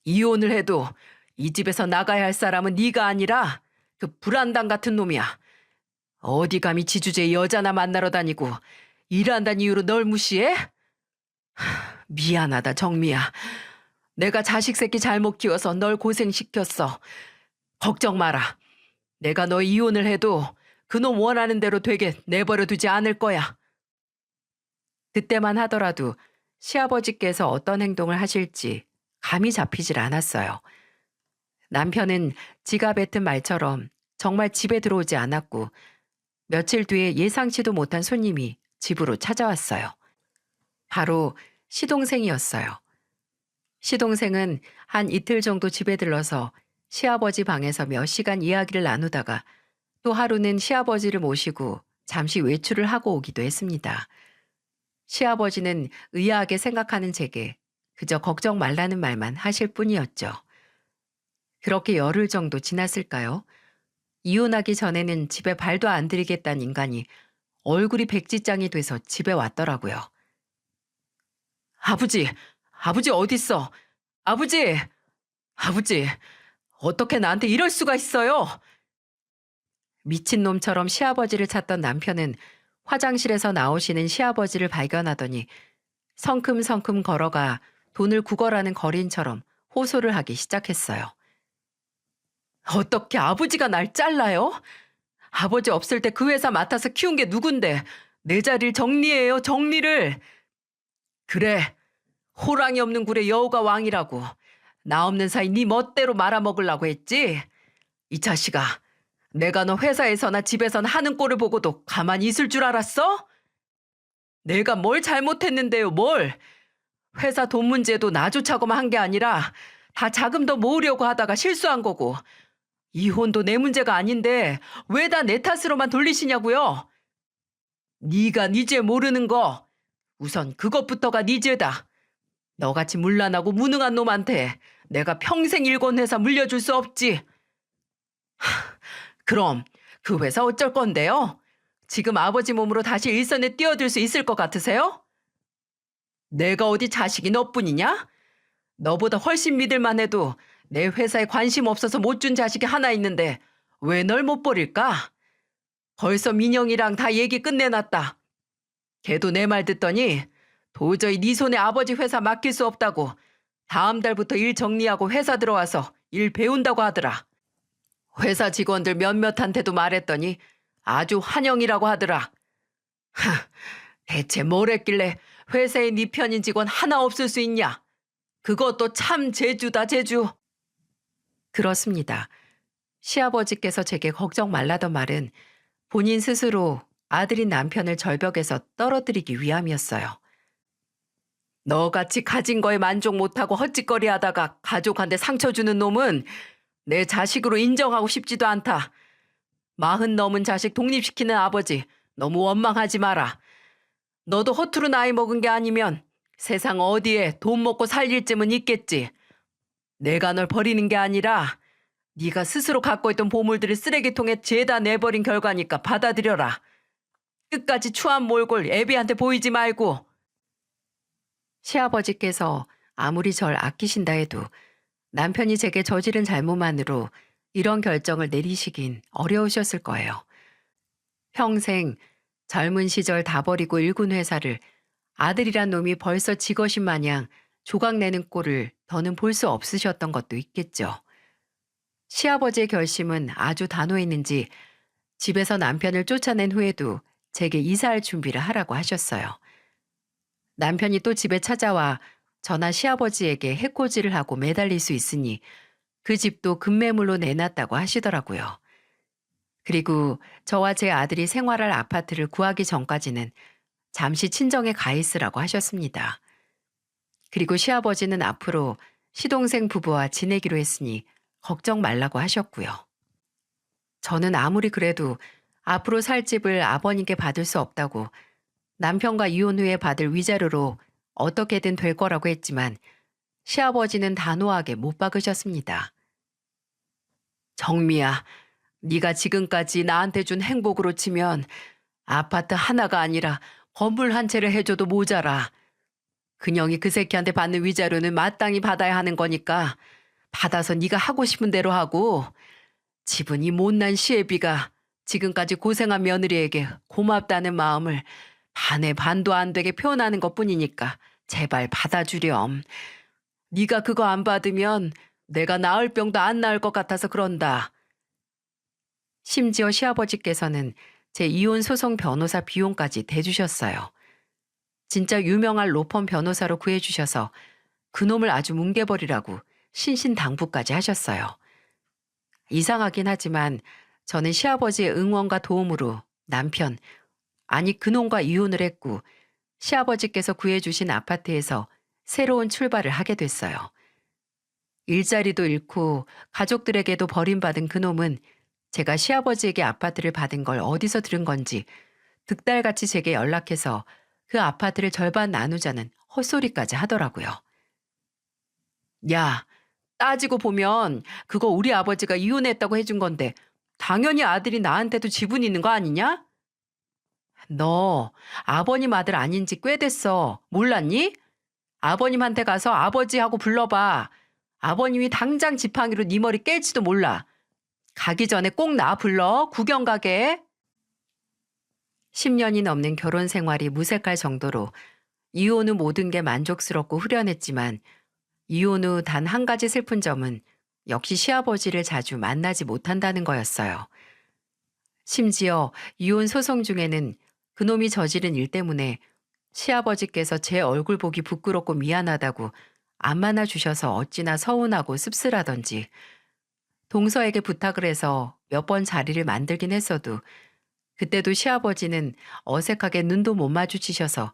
이혼을 해도 이 집에서 나가야 할 사람은 네가 아니라 그 불안당 같은 놈이야. 어디 감히 지주제 여자나 만나러 다니고 일한다는 이유로 널 무시해? 미안하다 정미야. 내가 자식 새끼 잘못 키워서 널 고생시켰어. 걱정 마라. 내가 너 이혼을 해도 그놈 원하는 대로 되게 내버려 두지 않을 거야. 그때만 하더라도 시아버지께서 어떤 행동을 하실지 감이 잡히질 않았어요. 남편은 지가 뱉은 말처럼 정말 집에 들어오지 않았고 며칠 뒤에 예상치도 못한 손님이 집으로 찾아왔어요. 바로 시동생이었어요. 시동생은 한 이틀 정도 집에 들러서 시아버지 방에서 몇 시간 이야기를 나누다가 또 하루는 시아버지를 모시고 잠시 외출을 하고 오기도 했습니다. 시아버지는 의아하게 생각하는 제게 그저 걱정 말라는 말만 하실 뿐이었죠. 그렇게 열흘 정도 지났을까요? 이혼하기 전에는 집에 발도 안 들이겠다는 인간이 얼굴이 백지장이 돼서 집에 왔더라고요. 아버지, 아버지 어딨어? 아버지, 아버지, 어떻게 나한테 이럴 수가 있어요? 미친놈처럼 시아버지를 찾던 남편은 화장실에서 나오시는 시아버지를 발견하더니 성큼성큼 걸어가 돈을 구걸하는 거린처럼 호소를 하기 시작했어요. 어떻게 아버지가 날 잘라요? 아버지 없을 때 그 회사 맡아서 키운 게 누군데 내 자리를 정리해요, 정리를. 그래, 호랑이 없는 굴에 여우가 왕이라고. 나 없는 사이 네 멋대로 말아먹으려고 했지? 이 자식아, 내가 너 회사에서나 집에서나 하는 꼴을 보고도 가만히 있을 줄 알았어? 내가 뭘 잘못했는데요, 뭘? 회사 돈 문제도 나조차고만 한 게 아니라 다 자금 더 모으려고 하다가 실수한 거고 이혼도 내 문제가 아닌데 왜 다 내 탓으로만 돌리시냐고요? 네가 네 죄 모르는 거 우선 그것부터가 네 죄다. 너같이 문란하고 무능한 놈한테 내가 평생 일궈온 회사 물려줄 수 없지. 그럼 그 회사 어쩔 건데요? 지금 아버지 몸으로 다시 일선에 뛰어들 수 있을 것 같으세요? 내가 어디 자식이 너뿐이냐? 너보다 훨씬 믿을만 해도 내 회사에 관심 없어서 못 준 자식이 하나 있는데 왜 널 못 버릴까? 벌써 민영이랑 다 얘기 끝내놨다. 걔도 내 말 듣더니 도저히 네 손에 아버지 회사 맡길 수 없다고 다음 달부터 일 정리하고 회사 들어와서 일 배운다고 하더라. 회사 직원들 몇몇한테도 말했더니 아주 환영이라고 하더라. 대체 뭘 했길래 회사에 네 편인 직원 하나 없을 수 있냐? 그것도 참 재주다, 재주. 그렇습니다. 시아버지께서 제게 걱정 말라던 말은 본인 스스로 아들인 남편을 절벽에서 떨어뜨리기 위함이었어요. 너같이 가진 거에 만족 못하고 헛짓거리 하다가 가족한테 상처 주는 놈은 내 자식으로 인정하고 싶지도 않다. 40 넘은 자식 독립시키는 아버지 너무 원망하지 마라. 너도 허투루 나이 먹은 게 아니면 세상 어디에 돈 먹고 살릴 쯤은 있겠지. 내가 널 버리는 게 아니라 네가 스스로 갖고 있던 보물들을 쓰레기통에 죄다 내버린 결과니까 받아들여라. 끝까지 추한 몰골 애비한테 보이지 말고. 시아버지께서 아무리 절 아끼신다 해도 남편이 제게 저지른 잘못만으로 이런 결정을 내리시긴 어려우셨을 거예요. 평생 젊은 시절 다 버리고 일군 회사를 아들이란 놈이 벌써 지거신 마냥 조각내는 꼴을 더는 볼 수 없으셨던 것도 있겠죠. 시아버지의 결심은 아주 단호했는지 집에서 남편을 쫓아낸 후에도 제게 이사할 준비를 하라고 하셨어요. 남편이 또 집에 찾아와 저나 시아버지에게 해코지를 하고 매달릴 수 있으니 그 집도 급매물로 내놨다고 하시더라고요. 그리고 저와 제 아들이 생활할 아파트를 구하기 전까지는 잠시 친정에 가 있으라고 하셨습니다. 그리고 시아버지는 앞으로 시동생 부부와 지내기로 했으니 걱정 말라고 하셨고요. 저는 아무리 그래도 앞으로 살 집을 아버님께 받을 수 없다고 남편과 이혼 후에 받을 위자료로 어떻게든 될 거라고 했지만 시아버지는 단호하게 못 박으셨습니다. 정미야, 네가 지금까지 나한테 준 행복으로 치면 아파트 하나가 아니라 건물 한 채를 해줘도 모자라. 근영이 그 새끼한테 받는 위자료는 마땅히 받아야 하는 거니까 받아서 네가 하고 싶은 대로 하고, 집은 이 못난 시애비가 지금까지 고생한 며느리에게 고맙다는 마음을 반의 반도 안 되게 표현하는 것뿐이니까 제발 받아주렴. 네가 그거 안 받으면 내가 나을 병도 안 나을 것 같아서 그런다. 심지어 시아버지께서는 제 이혼 소송 변호사 비용까지 대주셨어요. 진짜 유명한 로펌 변호사로 구해주셔서 그놈을 아주 뭉개버리라고 신신당부까지 하셨어요. 이상하긴 하지만 저는 시아버지의 응원과 도움으로 남편, 아니 그놈과 이혼을 했고 시아버지께서 구해주신 아파트에서 새로운 출발을 하게 됐어요. 일자리도 잃고 가족들에게도 버림받은 그놈은 제가 시아버지에게 아파트를 받은 걸 어디서 들은 건지 득달같이 제게 연락해서 그 아파트를 절반 나누자는 헛소리까지 하더라고요. 야, 따지고 보면 그거 우리 아버지가 이혼했다고 해준 건데 당연히 아들이 나한테도 지분 있는 거 아니냐? 너 아버님 아들 아닌 지 꽤 됐어. 몰랐니? 아버님한테 가서 아버지하고 불러봐. 아버님이 당장 지팡이로 네 머리 깰지도 몰라. 가기 전에 꼭 나 불러. 구경 가게. 10년이 넘는 결혼 생활이 무색할 정도로 이혼 후 모든 게 만족스럽고 후련했지만 이혼 후 단 한 가지 슬픈 점은 역시 시아버지를 자주 만나지 못한다는 거였어요. 심지어 이혼 소송 중에는 그놈이 저지른 일 때문에 시아버지께서 제 얼굴 보기 부끄럽고 미안하다고 안 만나 주셔서 어찌나 서운하고 씁쓸하던지 동서에게 부탁을 해서 몇 번 자리를 만들긴 했어도 그때도 시아버지는 어색하게 눈도 못 마주치셔서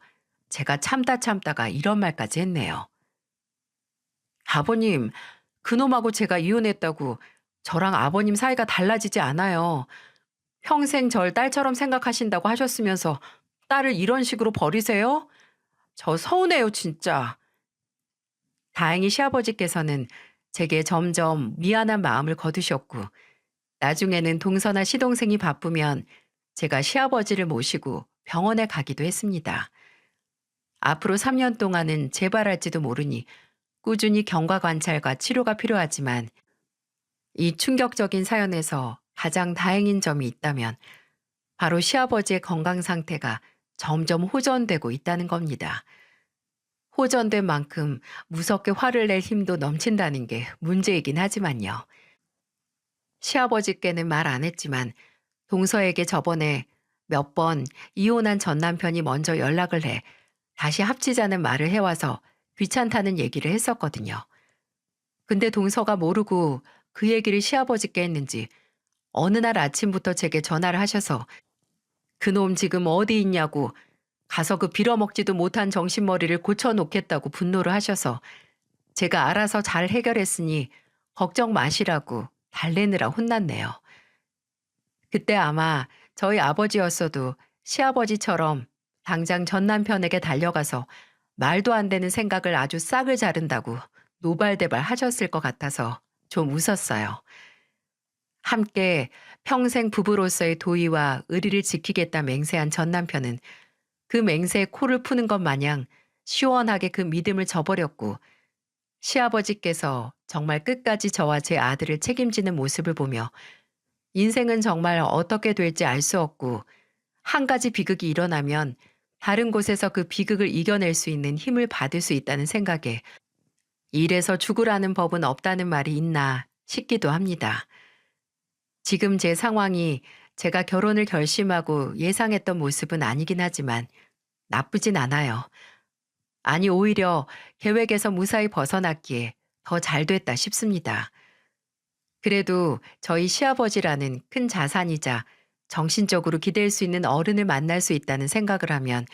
제가 참다가 이런 말까지 했네요. 아버님, 그놈하고 제가 이혼했다고 저랑 아버님 사이가 달라지지 않아요. 평생 절 딸처럼 생각하신다고 하셨으면서 딸을 이런 식으로 버리세요? 저 서운해요, 진짜. 다행히 시아버지께서는 제게 점점 미안한 마음을 거두셨고 나중에는 동서나 시동생이 바쁘면 제가 시아버지를 모시고 병원에 가기도 했습니다. 앞으로 3년 동안은 재발할지도 모르니 꾸준히 경과 관찰과 치료가 필요하지만 이 충격적인 사연에서 가장 다행인 점이 있다면 바로 시아버지의 건강 상태가 점점 호전되고 있다는 겁니다. 호전된 만큼 무섭게 화를 낼 힘도 넘친다는 게 문제이긴 하지만요. 시아버지께는 말 안 했지만 동서에게 저번에 몇 번 이혼한 전 남편이 먼저 연락을 해 다시 합치자는 말을 해와서 귀찮다는 얘기를 했었거든요. 근데 동서가 모르고 그 얘기를 시아버지께 했는지 어느 날 아침부터 제게 전화를 하셔서 그놈 지금 어디 있냐고 가서 그 빌어먹지도 못한 정신머리를 고쳐놓겠다고 분노를 하셔서 제가 알아서 잘 해결했으니 걱정 마시라고 달래느라 혼났네요. 그때 아마 저희 아버지였어도 시아버지처럼 당장 전 남편에게 달려가서 말도 안 되는 생각을 아주 싹을 자른다고 노발대발 하셨을 것 같아서 좀 웃었어요. 함께 평생 부부로서의 도의와 의리를 지키겠다 맹세한 전 남편은 그 맹세에 코를 푸는 것 마냥 시원하게 그 믿음을 저버렸고 시아버지께서 정말 끝까지 저와 제 아들을 책임지는 모습을 보며 인생은 정말 어떻게 될지 알 수 없고 한 가지 비극이 일어나면 다른 곳에서 그 비극을 이겨낼 수 있는 힘을 받을 수 있다는 생각에 이래서 죽으라는 법은 없다는 말이 있나 싶기도 합니다. 지금 제 상황이 제가 결혼을 결심하고 예상했던 모습은 아니긴 하지만 나쁘진 않아요. 아니, 오히려 계획에서 무사히 벗어났기에 더 잘 됐다 싶습니다. 그래도 저희 시아버지라는 큰 자산이자 정신적으로 기댈 수 있는 어른을 만날 수 있다는 생각을 하면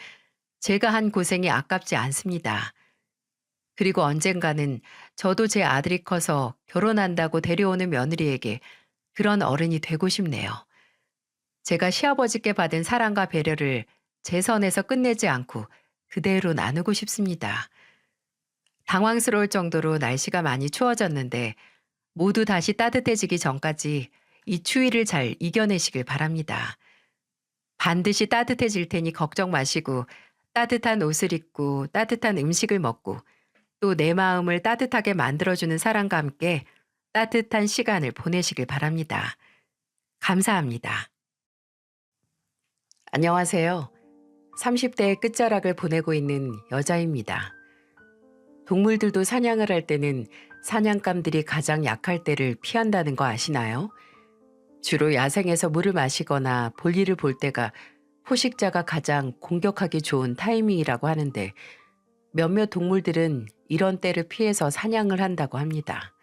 제가 한 고생이 아깝지 않습니다. 그리고 언젠가는 저도 제 아들이 커서 결혼한다고 데려오는 며느리에게 그런 어른이 되고 싶네요. 제가 시아버지께 받은 사랑과 배려를 제 선에서 끝내지 않고 그대로 나누고 싶습니다. 당황스러울 정도로 날씨가 많이 추워졌는데 모두 다시 따뜻해지기 전까지 이 추위를 잘 이겨내시길 바랍니다. 반드시 따뜻해질 테니 걱정 마시고 따뜻한 옷을 입고 따뜻한 음식을 먹고 또 내 마음을 따뜻하게 만들어주는 사람과 함께 따뜻한 시간을 보내시길 바랍니다. 감사합니다. 안녕하세요. 30대의 끝자락을 보내고 있는 여자입니다. 동물들도 사냥을 할 때는 사냥감들이 가장 약할 때를 피한다는 거 아시나요? 주로 야생에서 물을 마시거나 볼일을 볼 때가 포식자가 가장 공격하기 좋은 타이밍이라고 하는데 몇몇 동물들은 이런 때를 피해서 사냥을 한다고 합니다.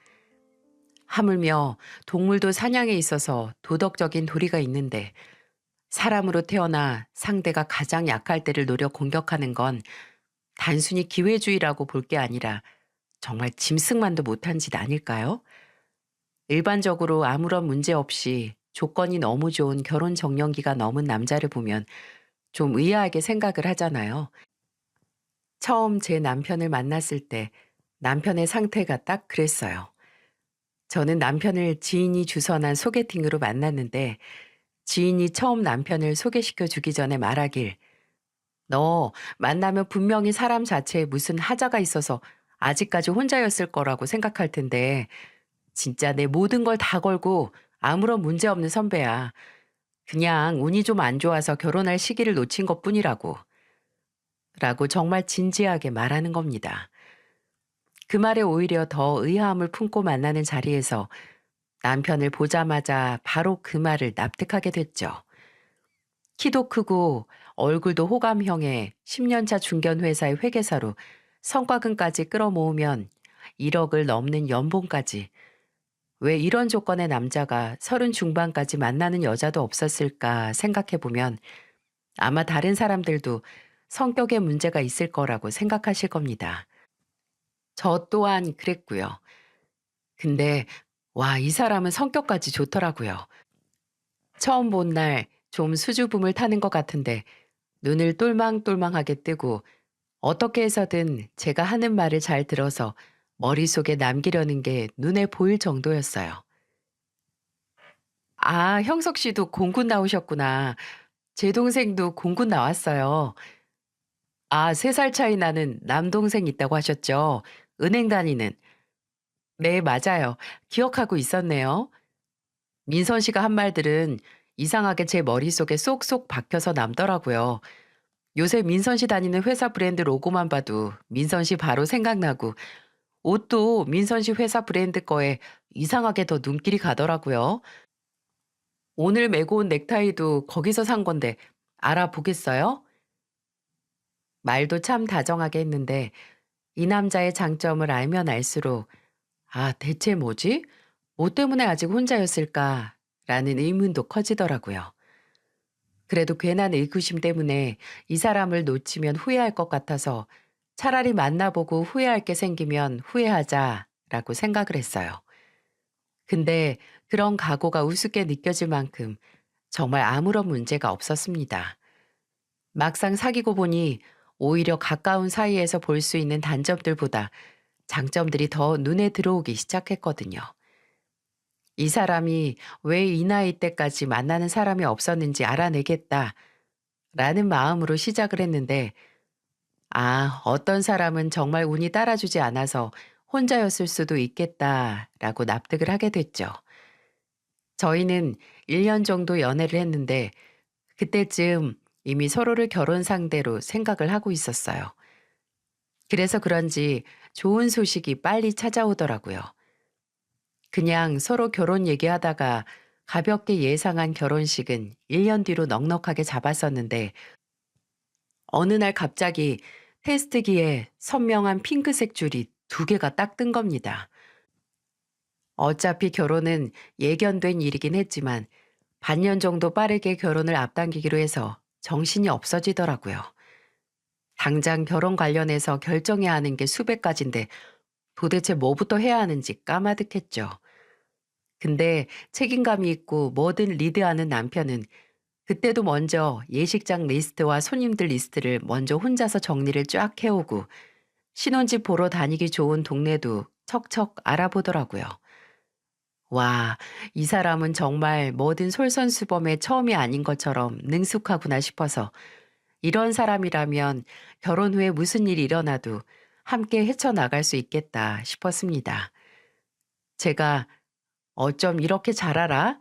하물며 동물도 사냥에 있어서 도덕적인 도리가 있는데 사람으로 태어나 상대가 가장 약할 때를 노려 공격하는 건 단순히 기회주의라고 볼 게 아니라 정말 짐승만도 못한 짓 아닐까요? 일반적으로 아무런 문제 없이 조건이 너무 좋은 결혼 정년기가 넘은 남자를 보면 좀 의아하게 생각을 하잖아요. 처음 제 남편을 만났을 때 남편의 상태가 딱 그랬어요. 저는 남편을 지인이 주선한 소개팅으로 만났는데 지인이 처음 남편을 소개시켜 주기 전에 말하길 너 만나면 분명히 사람 자체에 무슨 하자가 있어서 아직까지 혼자였을 거라고 생각할 텐데 진짜 내 모든 걸 다 걸고 아무런 문제 없는 선배야. 그냥 운이 좀 안 좋아서 결혼할 시기를 놓친 것뿐이라고. 라고 정말 진지하게 말하는 겁니다. 그 말에 오히려 더 의아함을 품고 만나는 자리에서 남편을 보자마자 바로 그 말을 납득하게 됐죠. 키도 크고 얼굴도 호감형의 10년차 중견회사의 회계사로 성과금까지 끌어모으면 1억을 넘는 연봉까지. 왜 이런 조건의 남자가 30 중반까지 만나는 여자도 없었을까 생각해보면 아마 다른 사람들도 성격에 문제가 있을 거라고 생각하실 겁니다. 저 또한 그랬고요. 근데 와, 이 사람은 성격까지 좋더라고요. 처음 본 날 좀 수줍음을 타는 것 같은데 눈을 똘망똘망하게 뜨고 어떻게 해서든 제가 하는 말을 잘 들어서 머릿속에 남기려는 게 눈에 보일 정도였어요. 아, 형석 씨도 공군 나오셨구나. 제 동생도 공군 나왔어요. 아, 3살 차이 나는 남동생 있다고 하셨죠? 은행 다니는. 네, 맞아요. 기억하고 있었네요. 민선 씨가 한 말들은 이상하게 제 머릿속에 쏙쏙 박혀서 남더라고요. 요새 민선 씨 다니는 회사 브랜드 로고만 봐도 민선 씨 바로 생각나고 옷도 민선 씨 회사 브랜드 거에 이상하게 더 눈길이 가더라고요. 오늘 메고 온 넥타이도 거기서 산 건데 알아보겠어요? 말도 참 다정하게 했는데 이 남자의 장점을 알면 알수록 아, 대체 뭐지? 뭐 때문에 아직 혼자였을까? 라는 의문도 커지더라고요. 그래도 괜한 의구심 때문에 이 사람을 놓치면 후회할 것 같아서 차라리 만나보고 후회할 게 생기면 후회하자라고 생각을 했어요. 근데 그런 각오가 우습게 느껴질 만큼 정말 아무런 문제가 없었습니다. 막상 사귀고 보니 오히려 가까운 사이에서 볼 수 있는 단점들보다 장점들이 더 눈에 들어오기 시작했거든요. 이 사람이 왜 이 나이 때까지 만나는 사람이 없었는지 알아내겠다라는 마음으로 시작을 했는데, 아, 어떤 사람은 정말 운이 따라주지 않아서 혼자였을 수도 있겠다라고 납득을 하게 됐죠. 저희는 1년 정도 연애를 했는데, 그때쯤 이미 서로를 결혼 상대로 생각을 하고 있었어요. 그래서 그런지 좋은 소식이 빨리 찾아오더라고요. 그냥 서로 결혼 얘기하다가 가볍게 예상한 결혼식은 1년 뒤로 넉넉하게 잡았었는데 어느 날 갑자기 테스트기에 선명한 핑크색 줄이 두 개가 딱 뜬 겁니다. 어차피 결혼은 예견된 일이긴 했지만 반년 정도 빠르게 결혼을 앞당기기로 해서 정신이 없어지더라고요. 당장 결혼 관련해서 결정해야 하는 게 수백 가지인데 도대체 뭐부터 해야 하는지 까마득했죠. 근데 책임감이 있고 뭐든 리드하는 남편은 그때도 먼저 예식장 리스트와 손님들 리스트를 먼저 혼자서 정리를 쫙 해오고 신혼집 보러 다니기 좋은 동네도 척척 알아보더라고요. 와, 이 사람은 정말 뭐든 솔선수범의 처음이 아닌 것처럼 능숙하구나 싶어서 이런 사람이라면 결혼 후에 무슨 일이 일어나도 함께 헤쳐나갈 수 있겠다 싶었습니다. 제가 어쩜 이렇게 잘 알아?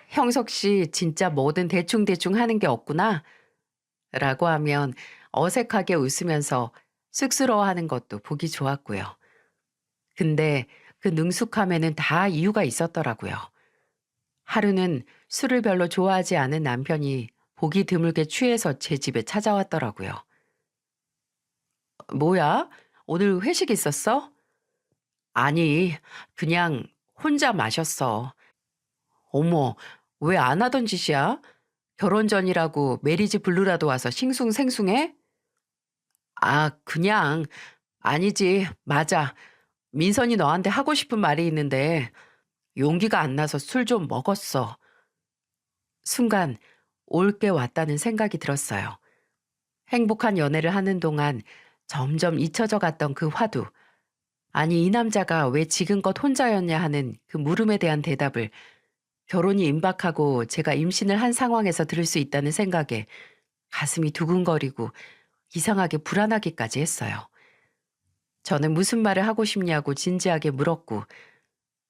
형석 씨 진짜 뭐든 대충대충 하는 게 없구나. 라고 하면 어색하게 웃으면서 쑥스러워하는 것도 보기 좋았고요. 근데 그 능숙함에는 다 이유가 있었더라고요. 하루는 술을 별로 좋아하지 않은 남편이 보기 드물게 취해서 제 집에 찾아왔더라고요. 뭐야? 오늘 회식 있었어? 아니, 그냥 혼자 마셨어. 어머, 왜 안 하던 짓이야? 결혼 전이라고 메리지 블루라도 와서 싱숭생숭해? 아, 그냥, 아니지, 맞아. 민선이 너한테 하고 싶은 말이 있는데 용기가 안 나서 술 좀 먹었어. 순간 올 게 왔다는 생각이 들었어요. 행복한 연애를 하는 동안 점점 잊혀져 갔던 그 화두. 아니, 이 남자가 왜 지금껏 혼자였냐 하는 그 물음에 대한 대답을 결혼이 임박하고 제가 임신을 한 상황에서 들을 수 있다는 생각에 가슴이 두근거리고 이상하게 불안하기까지 했어요. 저는 무슨 말을 하고 싶냐고 진지하게 물었고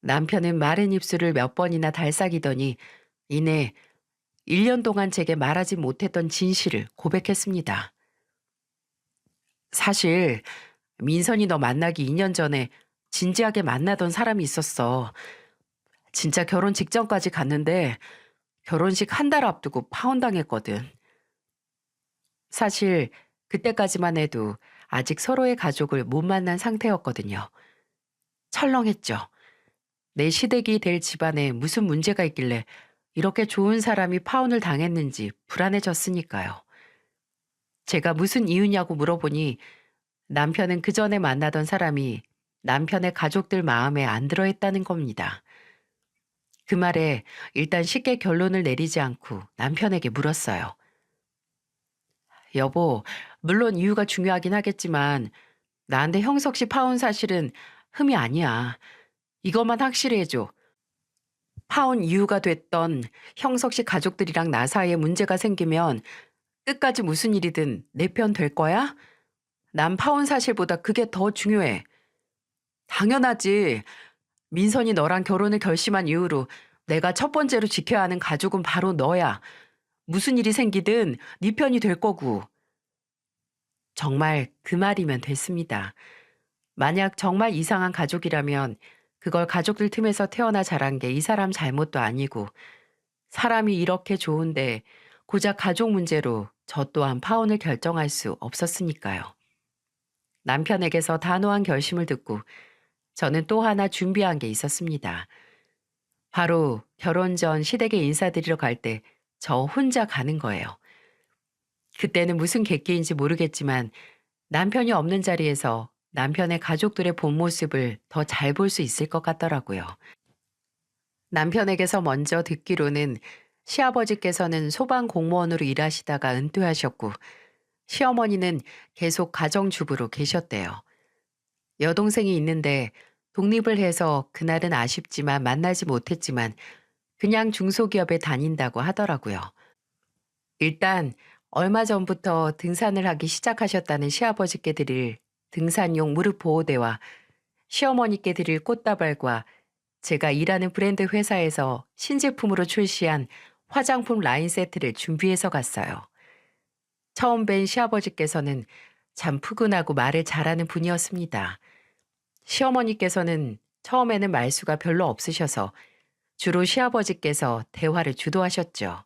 남편은 마른 입술을 몇 번이나 달싹이더니 이내 1년 동안 제게 말하지 못했던 진실을 고백했습니다. 사실 민선이 너 만나기 2년 전에 진지하게 만나던 사람이 있었어. 진짜 결혼 직전까지 갔는데 결혼식 한 달 앞두고 파혼당했거든. 사실 그때까지만 해도 아직 서로의 가족을 못 만난 상태였거든요. 철렁했죠. 내 시댁이 될 집안에 무슨 문제가 있길래 이렇게 좋은 사람이 파혼을 당했는지 불안해졌으니까요. 제가 무슨 이유냐고 물어보니 남편은 그 전에 만나던 사람이 남편의 가족들 마음에 안 들어 했다는 겁니다. 그 말에 일단 쉽게 결론을 내리지 않고 남편에게 물었어요. 여보, 물론 이유가 중요하긴 하겠지만 나한테 형석 씨 파혼 사실은 흠이 아니야. 이것만 확실히 해줘. 파혼 이유가 됐던 형석 씨 가족들이랑 나 사이에 문제가 생기면 끝까지 무슨 일이든 내 편 될 거야? 난 파혼 사실보다 그게 더 중요해. 당연하지. 민선이 너랑 결혼을 결심한 이후로 내가 첫 번째로 지켜야 하는 가족은 바로 너야. 무슨 일이 생기든 네 편이 될 거고. 정말 그 말이면 됐습니다. 만약 정말 이상한 가족이라면 그걸 가족들 틈에서 태어나 자란 게 이 사람 잘못도 아니고 사람이 이렇게 좋은데 고작 가족 문제로 저 또한 파혼을 결정할 수 없었으니까요. 남편에게서 단호한 결심을 듣고 저는 또 하나 준비한 게 있었습니다. 바로 결혼 전 시댁에 인사드리러 갈 때 저 혼자 가는 거예요. 그때는 무슨 계기인지 모르겠지만 남편이 없는 자리에서 남편의 가족들의 본 모습을 더 잘 볼 수 있을 것 같더라고요. 남편에게서 먼저 듣기로는 시아버지께서는 소방 공무원으로 일하시다가 은퇴하셨고 시어머니는 계속 가정주부로 계셨대요. 여동생이 있는데 독립을 해서 그날은 아쉽지만 만나지 못했지만 그냥 중소기업에 다닌다고 하더라고요. 일단 얼마 전부터 등산을 하기 시작하셨다는 시아버지께 드릴 등산용 무릎 보호대와 시어머니께 드릴 꽃다발과 제가 일하는 브랜드 회사에서 신제품으로 출시한 화장품 라인 세트를 준비해서 갔어요. 처음 뵌 시아버지께서는 참 푸근하고 말을 잘하는 분이었습니다. 시어머니께서는 처음에는 말수가 별로 없으셔서 주로 시아버지께서 대화를 주도하셨죠.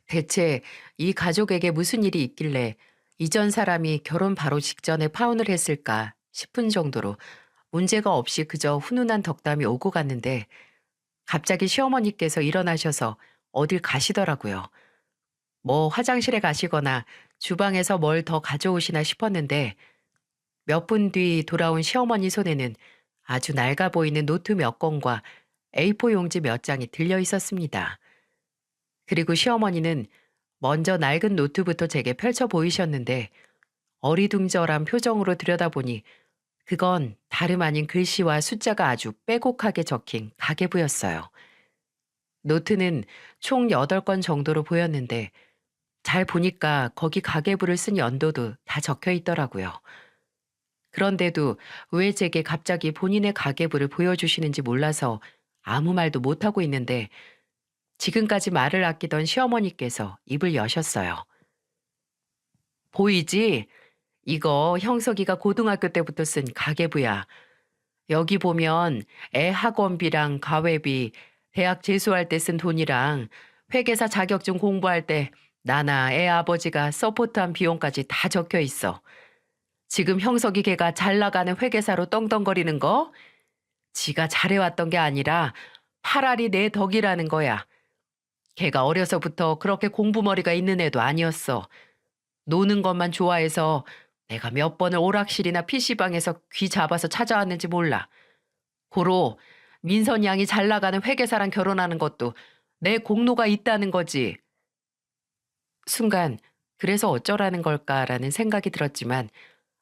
대체 이 가족에게 무슨 일이 있길래 이전 사람이 결혼 바로 직전에 파혼을 했을까 싶은 정도로 문제가 없이 그저 훈훈한 덕담이 오고 갔는데 갑자기 시어머니께서 일어나셔서 어딜 가시더라고요. 뭐 화장실에 가시거나 주방에서 뭘 더 가져오시나 싶었는데 몇 분 뒤 돌아온 시어머니 손에는 아주 낡아 보이는 노트 몇 권과 A4 용지 몇 장이 들려 있었습니다. 그리고 시어머니는 먼저 낡은 노트부터 제게 펼쳐 보이셨는데 어리둥절한 표정으로 들여다보니 그건 다름 아닌 글씨와 숫자가 아주 빼곡하게 적힌 가계부였어요. 노트는 총 8권 정도로 보였는데 잘 보니까 거기 가계부를 쓴 연도도 다 적혀 있더라고요. 그런데도 왜 제게 갑자기 본인의 가계부를 보여주시는지 몰라서 아무 말도 못하고 있는데 지금까지 말을 아끼던 시어머니께서 입을 여셨어요. 보이지? 이거 형석이가 고등학교 때부터 쓴 가계부야. 여기 보면 애 학원비랑 가회비, 대학 재수할 때 쓴 돈이랑 회계사 자격증 공부할 때 나나 애 아버지가 서포트한 비용까지 다 적혀 있어. 지금 형석이 걔가 잘 나가는 회계사로 떵떵거리는 거? 지가 잘해왔던 게 아니라 파라리 내 덕이라는 거야. 걔가 어려서부터 그렇게 공부머리가 있는 애도 아니었어. 노는 것만 좋아해서 내가 몇 번을 오락실이나 PC방에서 귀 잡아서 찾아왔는지 몰라. 고로 민선 양이 잘 나가는 회계사랑 결혼하는 것도 내 공로가 있다는 거지. 순간 그래서 어쩌라는 걸까라는 생각이 들었지만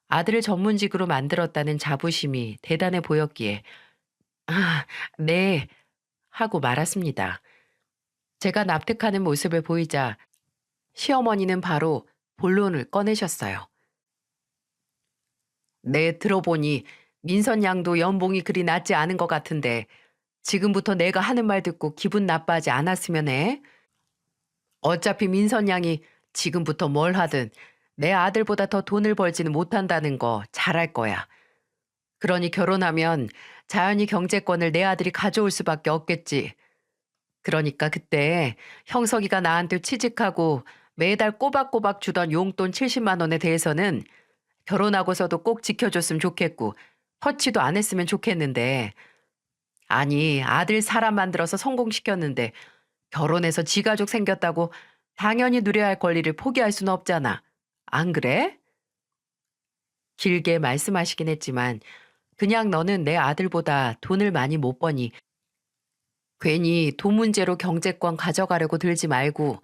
아들을 전문직으로 만들었다는 자부심이 대단해 보였기에 아, 네 하고 말았습니다. 제가 납득하는 모습을 보이자 시어머니는 바로 본론을 꺼내셨어요. 네, 들어보니 민선 양도 연봉이 그리 낮지 않은 것 같은데 지금부터 내가 하는 말 듣고 기분 나빠하지 않았으면 해. 어차피 민선 양이 지금부터 뭘 하든 내 아들보다 더 돈을 벌지는 못한다는 거 잘할 거야. 그러니 결혼하면 자연히 경제권을 내 아들이 가져올 수밖에 없겠지. 그러니까 그때 형석이가 나한테 취직하고 매달 꼬박꼬박 주던 용돈 70만 원에 대해서는 결혼하고서도 꼭 지켜줬으면 좋겠고 터치도 안 했으면 좋겠는데 아니 아들 사람 만들어서 성공시켰는데 결혼해서 지가족 생겼다고 당연히 누려야 할 권리를 포기할 수는 없잖아. 안 그래? 길게 말씀하시긴 했지만 그냥 너는 내 아들보다 돈을 많이 못 버니 괜히 돈 문제로 경제권 가져가려고 들지 말고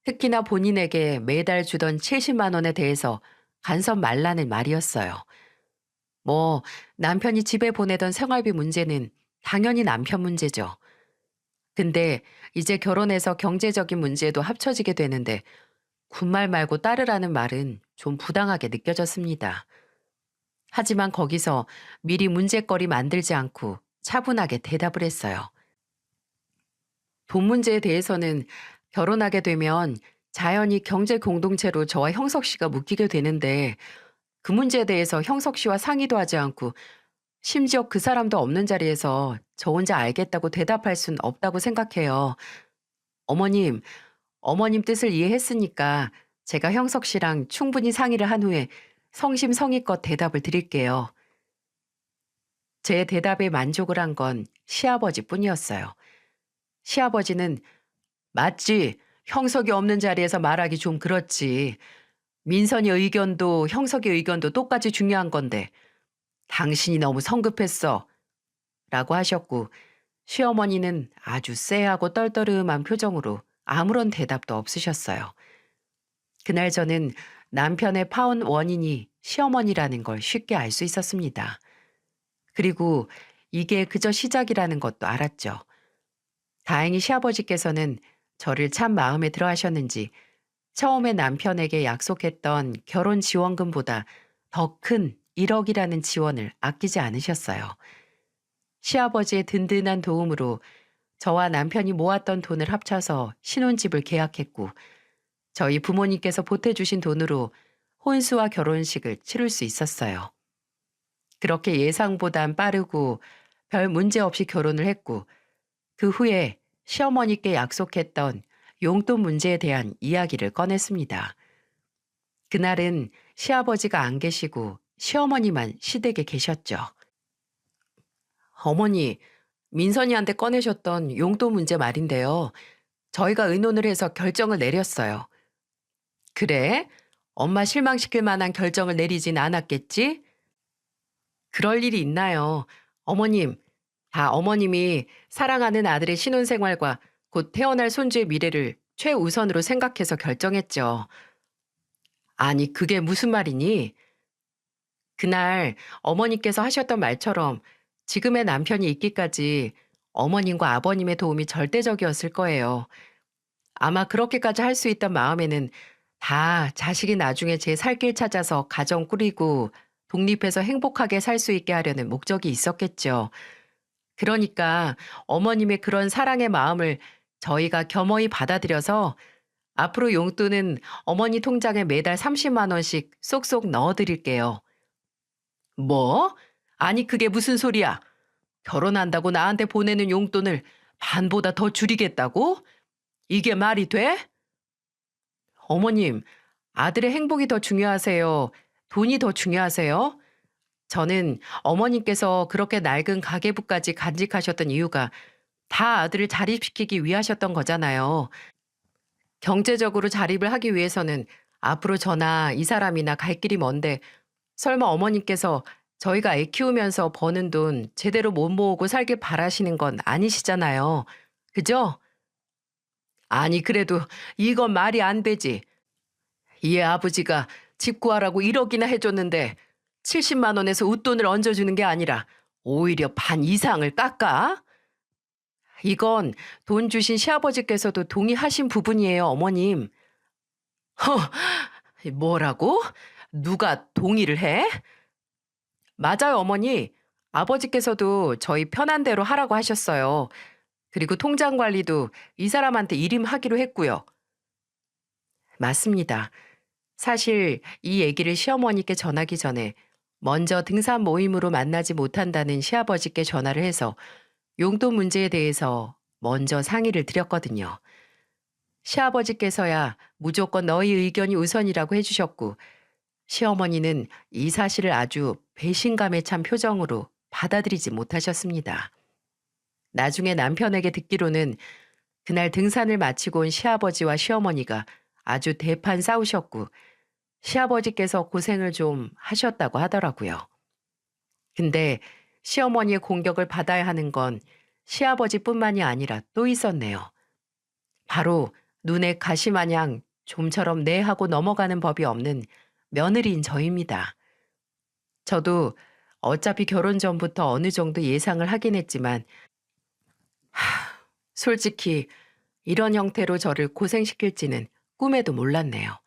특히나 본인에게 매달 주던 70만 원에 대해서 간섭 말라는 말이었어요. 뭐 남편이 집에 보내던 생활비 문제는 당연히 남편 문제죠. 근데 이제 결혼해서 경제적인 문제도 합쳐지게 되는데 군말 말고 따르라는 말은 좀 부당하게 느껴졌습니다. 하지만 거기서 미리 문제거리 만들지 않고 차분하게 대답을 했어요. 돈 문제에 대해서는 결혼하게 되면 자연히 경제 공동체로 저와 형석 씨가 묶이게 되는데 그 문제에 대해서 형석 씨와 상의도 하지 않고 심지어 그 사람도 없는 자리에서 저 혼자 알겠다고 대답할 순 없다고 생각해요. 어머님, 어머님 뜻을 이해했으니까 제가 형석 씨랑 충분히 상의를 한 후에 성심성의껏 대답을 드릴게요. 제 대답에 만족을 한 건 시아버지뿐이었어요. 시아버지는 맞지. 형석이 없는 자리에서 말하기 좀 그렇지. 민선이 의견도 형석의 의견도 똑같이 중요한 건데 당신이 너무 성급했어. 라고 하셨고 시어머니는 아주 쎄하고 떨떠름한 표정으로 아무런 대답도 없으셨어요. 그날 저는 남편의 파혼 원인이 시어머니라는 걸 쉽게 알 수 있었습니다. 그리고 이게 그저 시작이라는 것도 알았죠. 다행히 시아버지께서는 저를 참 마음에 들어 하셨는지 처음에 남편에게 약속했던 결혼 지원금보다 더 큰 1억이라는 지원을 아끼지 않으셨어요. 시아버지의 든든한 도움으로 저와 남편이 모았던 돈을 합쳐서 신혼집을 계약했고 저희 부모님께서 보태주신 돈으로 혼수와 결혼식을 치를 수 있었어요. 그렇게 예상보단 빠르고 별 문제 없이 결혼을 했고 그 후에 시어머니께 약속했던 용돈 문제에 대한 이야기를 꺼냈습니다. 그날은 시아버지가 안 계시고 시어머니만 시댁에 계셨죠. 어머니, 민선이한테 꺼내셨던 용돈 문제 말인데요. 저희가 의논을 해서 결정을 내렸어요. 그래? 엄마 실망시킬 만한 결정을 내리진 않았겠지? 그럴 일이 있나요? 어머님, 다 어머님이 사랑하는 아들의 신혼생활과 곧 태어날 손주의 미래를 최우선으로 생각해서 결정했죠. 아니, 그게 무슨 말이니? 그날 어머니께서 하셨던 말처럼 지금의 남편이 있기까지 어머님과 아버님의 도움이 절대적이었을 거예요. 아마 그렇게까지 할 수 있던 마음에는 다 자식이 나중에 제 살 길 찾아서 가정 꾸리고 독립해서 행복하게 살 수 있게 하려는 목적이 있었겠죠. 그러니까 어머님의 그런 사랑의 마음을 저희가 겸허히 받아들여서 앞으로 용돈은 어머니 통장에 매달 30만 원씩 쏙쏙 넣어드릴게요. 뭐? 아니 그게 무슨 소리야? 결혼한다고 나한테 보내는 용돈을 반보다 더 줄이겠다고? 이게 말이 돼? 어머님, 아들의 행복이 더 중요하세요? 돈이 더 중요하세요? 저는 어머님께서 그렇게 낡은 가계부까지 간직하셨던 이유가 다 아들을 자립시키기 위하셨던 거잖아요. 경제적으로 자립을 하기 위해서는 앞으로 저나 이 사람이나 갈 길이 먼데 설마 어머님께서 저희가 애 키우면서 버는 돈 제대로 못 모으고 살길 바라시는 건 아니시잖아요. 그죠? 아니 그래도 이건 말이 안 되지. 얘 아버지가 집 구하라고 1억이나 해줬는데 70만 원에서 웃돈을 얹어주는 게 아니라 오히려 반 이상을 깎아? 이건 돈 주신 시아버지께서도 동의하신 부분이에요, 어머님. 뭐라고? 누가 동의를 해? 맞아요, 어머니. 아버지께서도 저희 편한 대로 하라고 하셨어요. 그리고 통장 관리도 이 사람한테 일임하기로 했고요. 맞습니다. 사실 이 얘기를 시어머니께 전하기 전에 먼저 등산 모임으로 만나지 못한다는 시아버지께 전화를 해서 용돈 문제에 대해서 먼저 상의를 드렸거든요. 시아버지께서야 무조건 너희 의견이 우선이라고 해주셨고 시어머니는 이 사실을 아주 배신감에 찬 표정으로 받아들이지 못하셨습니다. 나중에 남편에게 듣기로는 그날 등산을 마치고 온 시아버지와 시어머니가 아주 대판 싸우셨고 시아버지께서 고생을 좀 하셨다고 하더라고요. 근데 시어머니의 공격을 받아야 하는 건 시아버지뿐만이 아니라 또 있었네요. 바로 눈에 가시마냥 좀처럼 네 하고 넘어가는 법이 없는 며느리인 저입니다. 저도 어차피 결혼 전부터 어느 정도 예상을 하긴 했지만 솔직히 이런 형태로 저를 고생시킬지는 꿈에도 몰랐네요.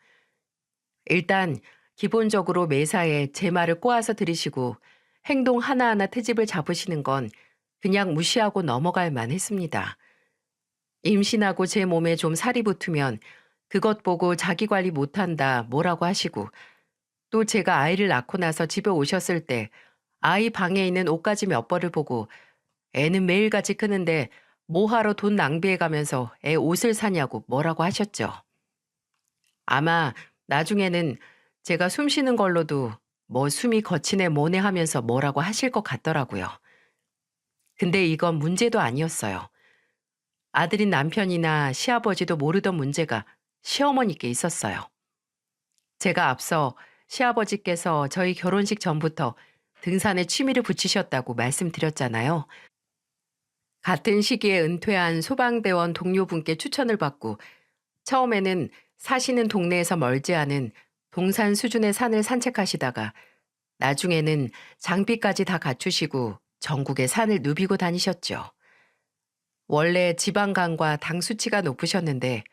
일단 기본적으로 매사에 제 말을 꼬아서 들으시고 행동 하나하나 트집을 잡으시는 건 그냥 무시하고 넘어갈 만했습니다. 임신하고 제 몸에 좀 살이 붙으면 그것 보고 자기 관리 못한다 뭐라고 하시고 또 제가 아이를 낳고 나서 집에 오셨을 때 아이 방에 있는 옷가지 몇 벌을 보고 애는 매일같이 크는데 뭐하러 돈 낭비해가면서 애 옷을 사냐고 뭐라고 하셨죠. 아마 나중에는 제가 숨 쉬는 걸로도 뭐 숨이 거치네 뭐네 하면서 뭐라고 하실 것 같더라고요. 근데 이건 문제도 아니었어요. 아들인 남편이나 시아버지도 모르던 문제가 시어머니께 있었어요. 제가 앞서 시아버지께서 저희 결혼식 전부터 등산에 취미를 붙이셨다고 말씀드렸잖아요. 같은 시기에 은퇴한 소방대원 동료분께 추천을 받고 처음에는 사시는 동네에서 멀지 않은 동산 수준의 산을 산책하시다가 나중에는 장비까지 다 갖추시고 전국의 산을 누비고 다니셨죠. 원래 지방간과 당 수치가 높으셨는데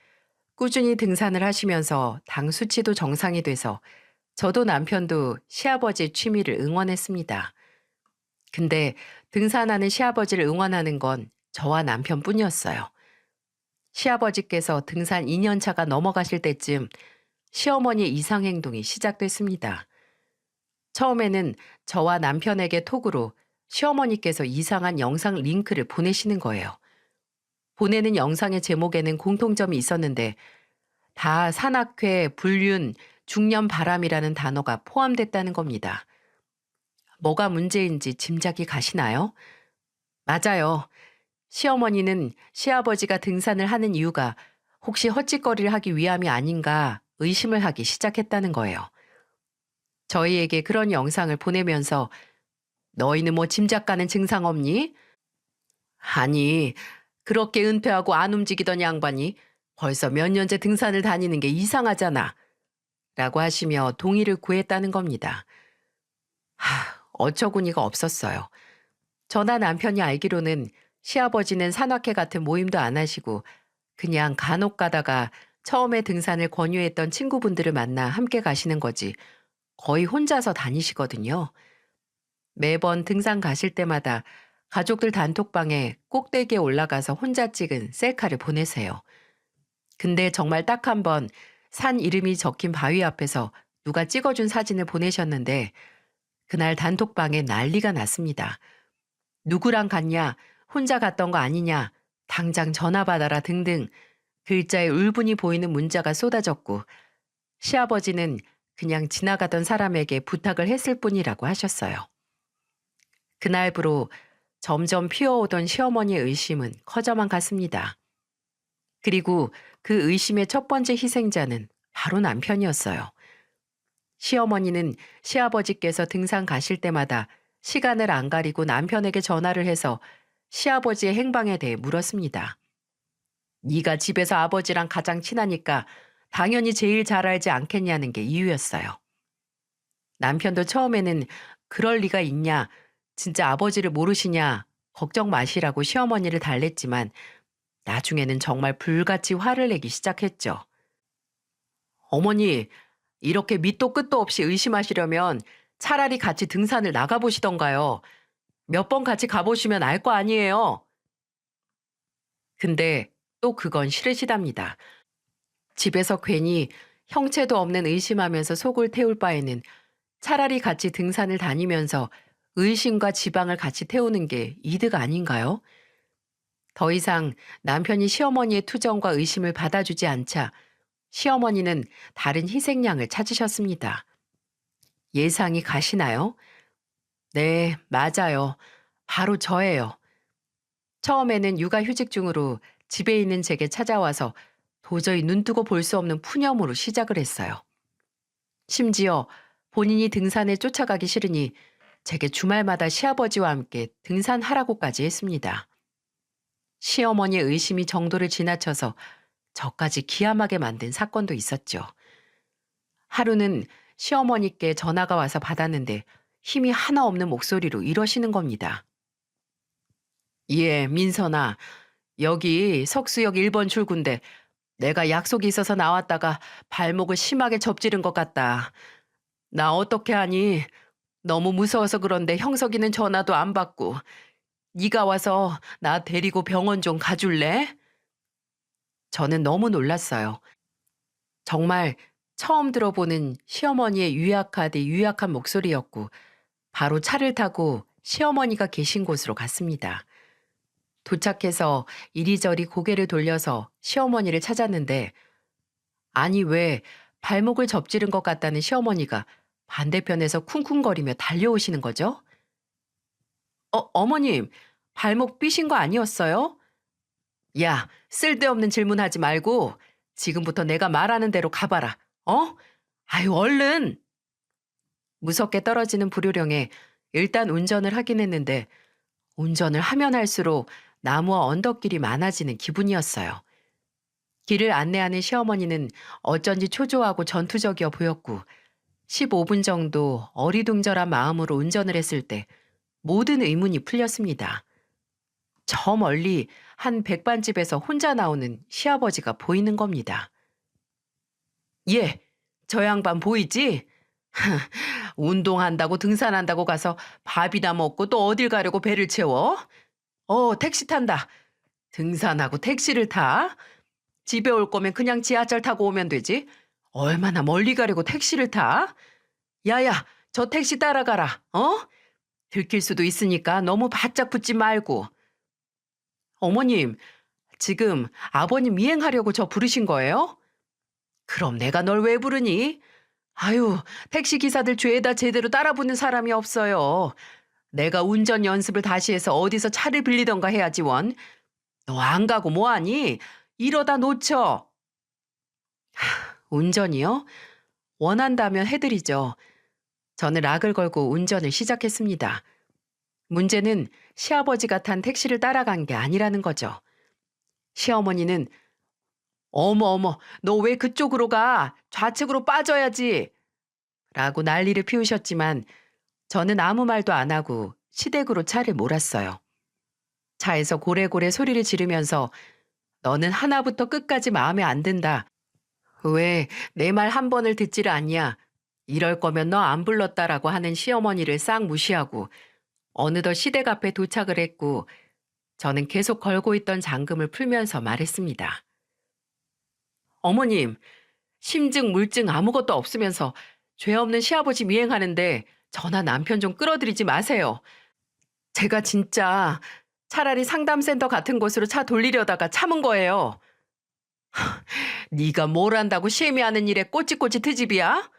꾸준히 등산을 하시면서 당 수치도 정상이 돼서 저도 남편도 시아버지 취미를 응원했습니다. 근데 등산하는 시아버지를 응원하는 건 저와 남편뿐이었어요. 시아버지께서 등산 2년 차가 넘어가실 때쯤 시어머니의 이상 행동이 시작됐습니다. 처음에는 저와 남편에게 톡으로 시어머니께서 이상한 영상 링크를 보내시는 거예요. 보내는 영상의 제목에는 공통점이 있었는데 다 산악회, 불륜, 중년 바람이라는 단어가 포함됐다는 겁니다. 뭐가 문제인지 짐작이 가시나요? 맞아요. 시어머니는 시아버지가 등산을 하는 이유가 혹시 헛짓거리를 하기 위함이 아닌가 의심을 하기 시작했다는 거예요. 저희에게 그런 영상을 보내면서 너희는 뭐 짐작 가는 증상 없니? 아니, 그렇게 은퇴하고 안 움직이던 양반이 벌써 몇 년째 등산을 다니는 게 이상하잖아. 라고 하시며 동의를 구했다는 겁니다. 어처구니가 없었어요. 저나 남편이 알기로는 시아버지는 산악회 같은 모임도 안 하시고 그냥 간혹 가다가 처음에 등산을 권유했던 친구분들을 만나 함께 가시는 거지 거의 혼자서 다니시거든요. 매번 등산 가실 때마다 가족들 단톡방에 꼭대기에 올라가서 혼자 찍은 셀카를 보내세요. 근데 정말 딱 한 번 산 이름이 적힌 바위 앞에서 누가 찍어준 사진을 보내셨는데 그날 단톡방에 난리가 났습니다. 누구랑 갔냐, 혼자 갔던 거 아니냐, 당장 전화 받아라 등등 글자에 울분이 보이는 문자가 쏟아졌고 시아버지는 그냥 지나가던 사람에게 부탁을 했을 뿐이라고 하셨어요. 그날부로 점점 피어오던 시어머니의 의심은 커져만 갔습니다. 그리고 그 의심의 첫 번째 희생자는 바로 남편이었어요. 시어머니는 시아버지께서 등산 가실 때마다 시간을 안 가리고 남편에게 전화를 해서 시아버지의 행방에 대해 물었습니다. 네가 집에서 아버지랑 가장 친하니까 당연히 제일 잘 알지 않겠냐는 게 이유였어요. 남편도 처음에는 그럴 리가 있냐, 진짜 아버지를 모르시냐, 걱정 마시라고 시어머니를 달랬지만 나중에는 정말 불같이 화를 내기 시작했죠. 어머니, 이렇게 밑도 끝도 없이 의심하시려면 차라리 같이 등산을 나가보시던가요. 몇 번 같이 가보시면 알 거 아니에요. 근데 또 그건 싫으시답니다. 집에서 괜히 형체도 없는 의심하면서 속을 태울 바에는 차라리 같이 등산을 다니면서 의심과 지방을 같이 태우는 게 이득 아닌가요? 더 이상 남편이 시어머니의 투정과 의심을 받아주지 않자 시어머니는 다른 희생양을 찾으셨습니다. 예상이 가시나요? 네, 맞아요. 바로 저예요. 처음에는 육아휴직 중으로 집에 있는 제게 찾아와서 도저히 눈뜨고 볼 수 없는 푸념으로 시작을 했어요. 심지어 본인이 등산에 쫓아가기 싫으니 제게 주말마다 시아버지와 함께 등산하라고까지 했습니다. 시어머니의 의심이 정도를 지나쳐서 저까지 기함하게 만든 사건도 있었죠. 하루는 시어머니께 전화가 와서 받았는데 힘이 하나 없는 목소리로 이러시는 겁니다. 예, 민선아. 여기 석수역 1번 출구인데 내가 약속이 있어서 나왔다가 발목을 심하게 접지른 것 같다. 나 어떻게 하니? 너무 무서워서 그런데 형석이는 전화도 안 받고. 네가 와서 나 데리고 병원 좀 가줄래? 저는 너무 놀랐어요. 정말 처음 들어보는 시어머니의 유약하디 유약한 목소리였고 바로 차를 타고 시어머니가 계신 곳으로 갔습니다. 도착해서 이리저리 고개를 돌려서 시어머니를 찾았는데, 아니 왜 발목을 접지른 것 같다는 시어머니가 반대편에서 쿵쿵거리며 달려오시는 거죠? 어머님, 발목 삐신 거 아니었어요? 야, 쓸데없는 질문하지 말고 지금부터 내가 말하는 대로 가봐라. 어? 아유, 얼른! 무섭게 떨어지는 불요령에 일단 운전을 하긴 했는데 운전을 하면 할수록 나무와 언덕길이 많아지는 기분이었어요. 길을 안내하는 시어머니는 어쩐지 초조하고 전투적이어 보였고 15분 정도 어리둥절한 마음으로 운전을 했을 때 모든 의문이 풀렸습니다. 저 멀리 한 백반집에서 혼자 나오는 시아버지가 보이는 겁니다. 예, 저 양반 보이지? 운동한다고 등산한다고 가서 밥이나 먹고 또 어딜 가려고 배를 채워? 택시 탄다. 등산하고 택시를 타? 집에 올 거면 그냥 지하철 타고 오면 되지. 얼마나 멀리 가려고 택시를 타? 야야, 저 택시 따라가라. 들킬 수도 있으니까 너무 바짝 붙지 말고. 어머님, 지금 아버님 미행하려고 저 부르신 거예요? 그럼 내가 널 왜 부르니? 아유, 택시 기사들 죄다 제대로 따라붙는 사람이 없어요. 내가 운전 연습을 다시 해서 어디서 차를 빌리던가 해야지 원. 너 안 가고 뭐하니? 이러다 놓쳐. 운전이요? 원한다면 해드리죠. 저는 락을 걸고 운전을 시작했습니다. 문제는 시아버지가 탄 택시를 따라간 게 아니라는 거죠. 시어머니는 어머 어머 너 왜 그쪽으로 가? 좌측으로 빠져야지. 라고 난리를 피우셨지만 저는 아무 말도 안 하고 시댁으로 차를 몰았어요. 차에서 고래고래 소리를 지르면서 너는 하나부터 끝까지 마음에 안 든다. 왜 내 말 한 번을 듣지를 않냐. 이럴 거면 너 안 불렀다라고 하는 시어머니를 싹 무시하고 어느덧 시댁 앞에 도착을 했고 저는 계속 걸고 있던 잠금을 풀면서 말했습니다. 어머님, 심증, 물증 아무것도 없으면서 죄 없는 시아버지 미행하는데 저나 남편 좀 끌어들이지 마세요. 제가 진짜 차라리 상담센터 같은 곳으로 차 돌리려다가 참은 거예요. 네가 뭘 안다고 시애미하는 일에 꼬치꼬치 트집이야?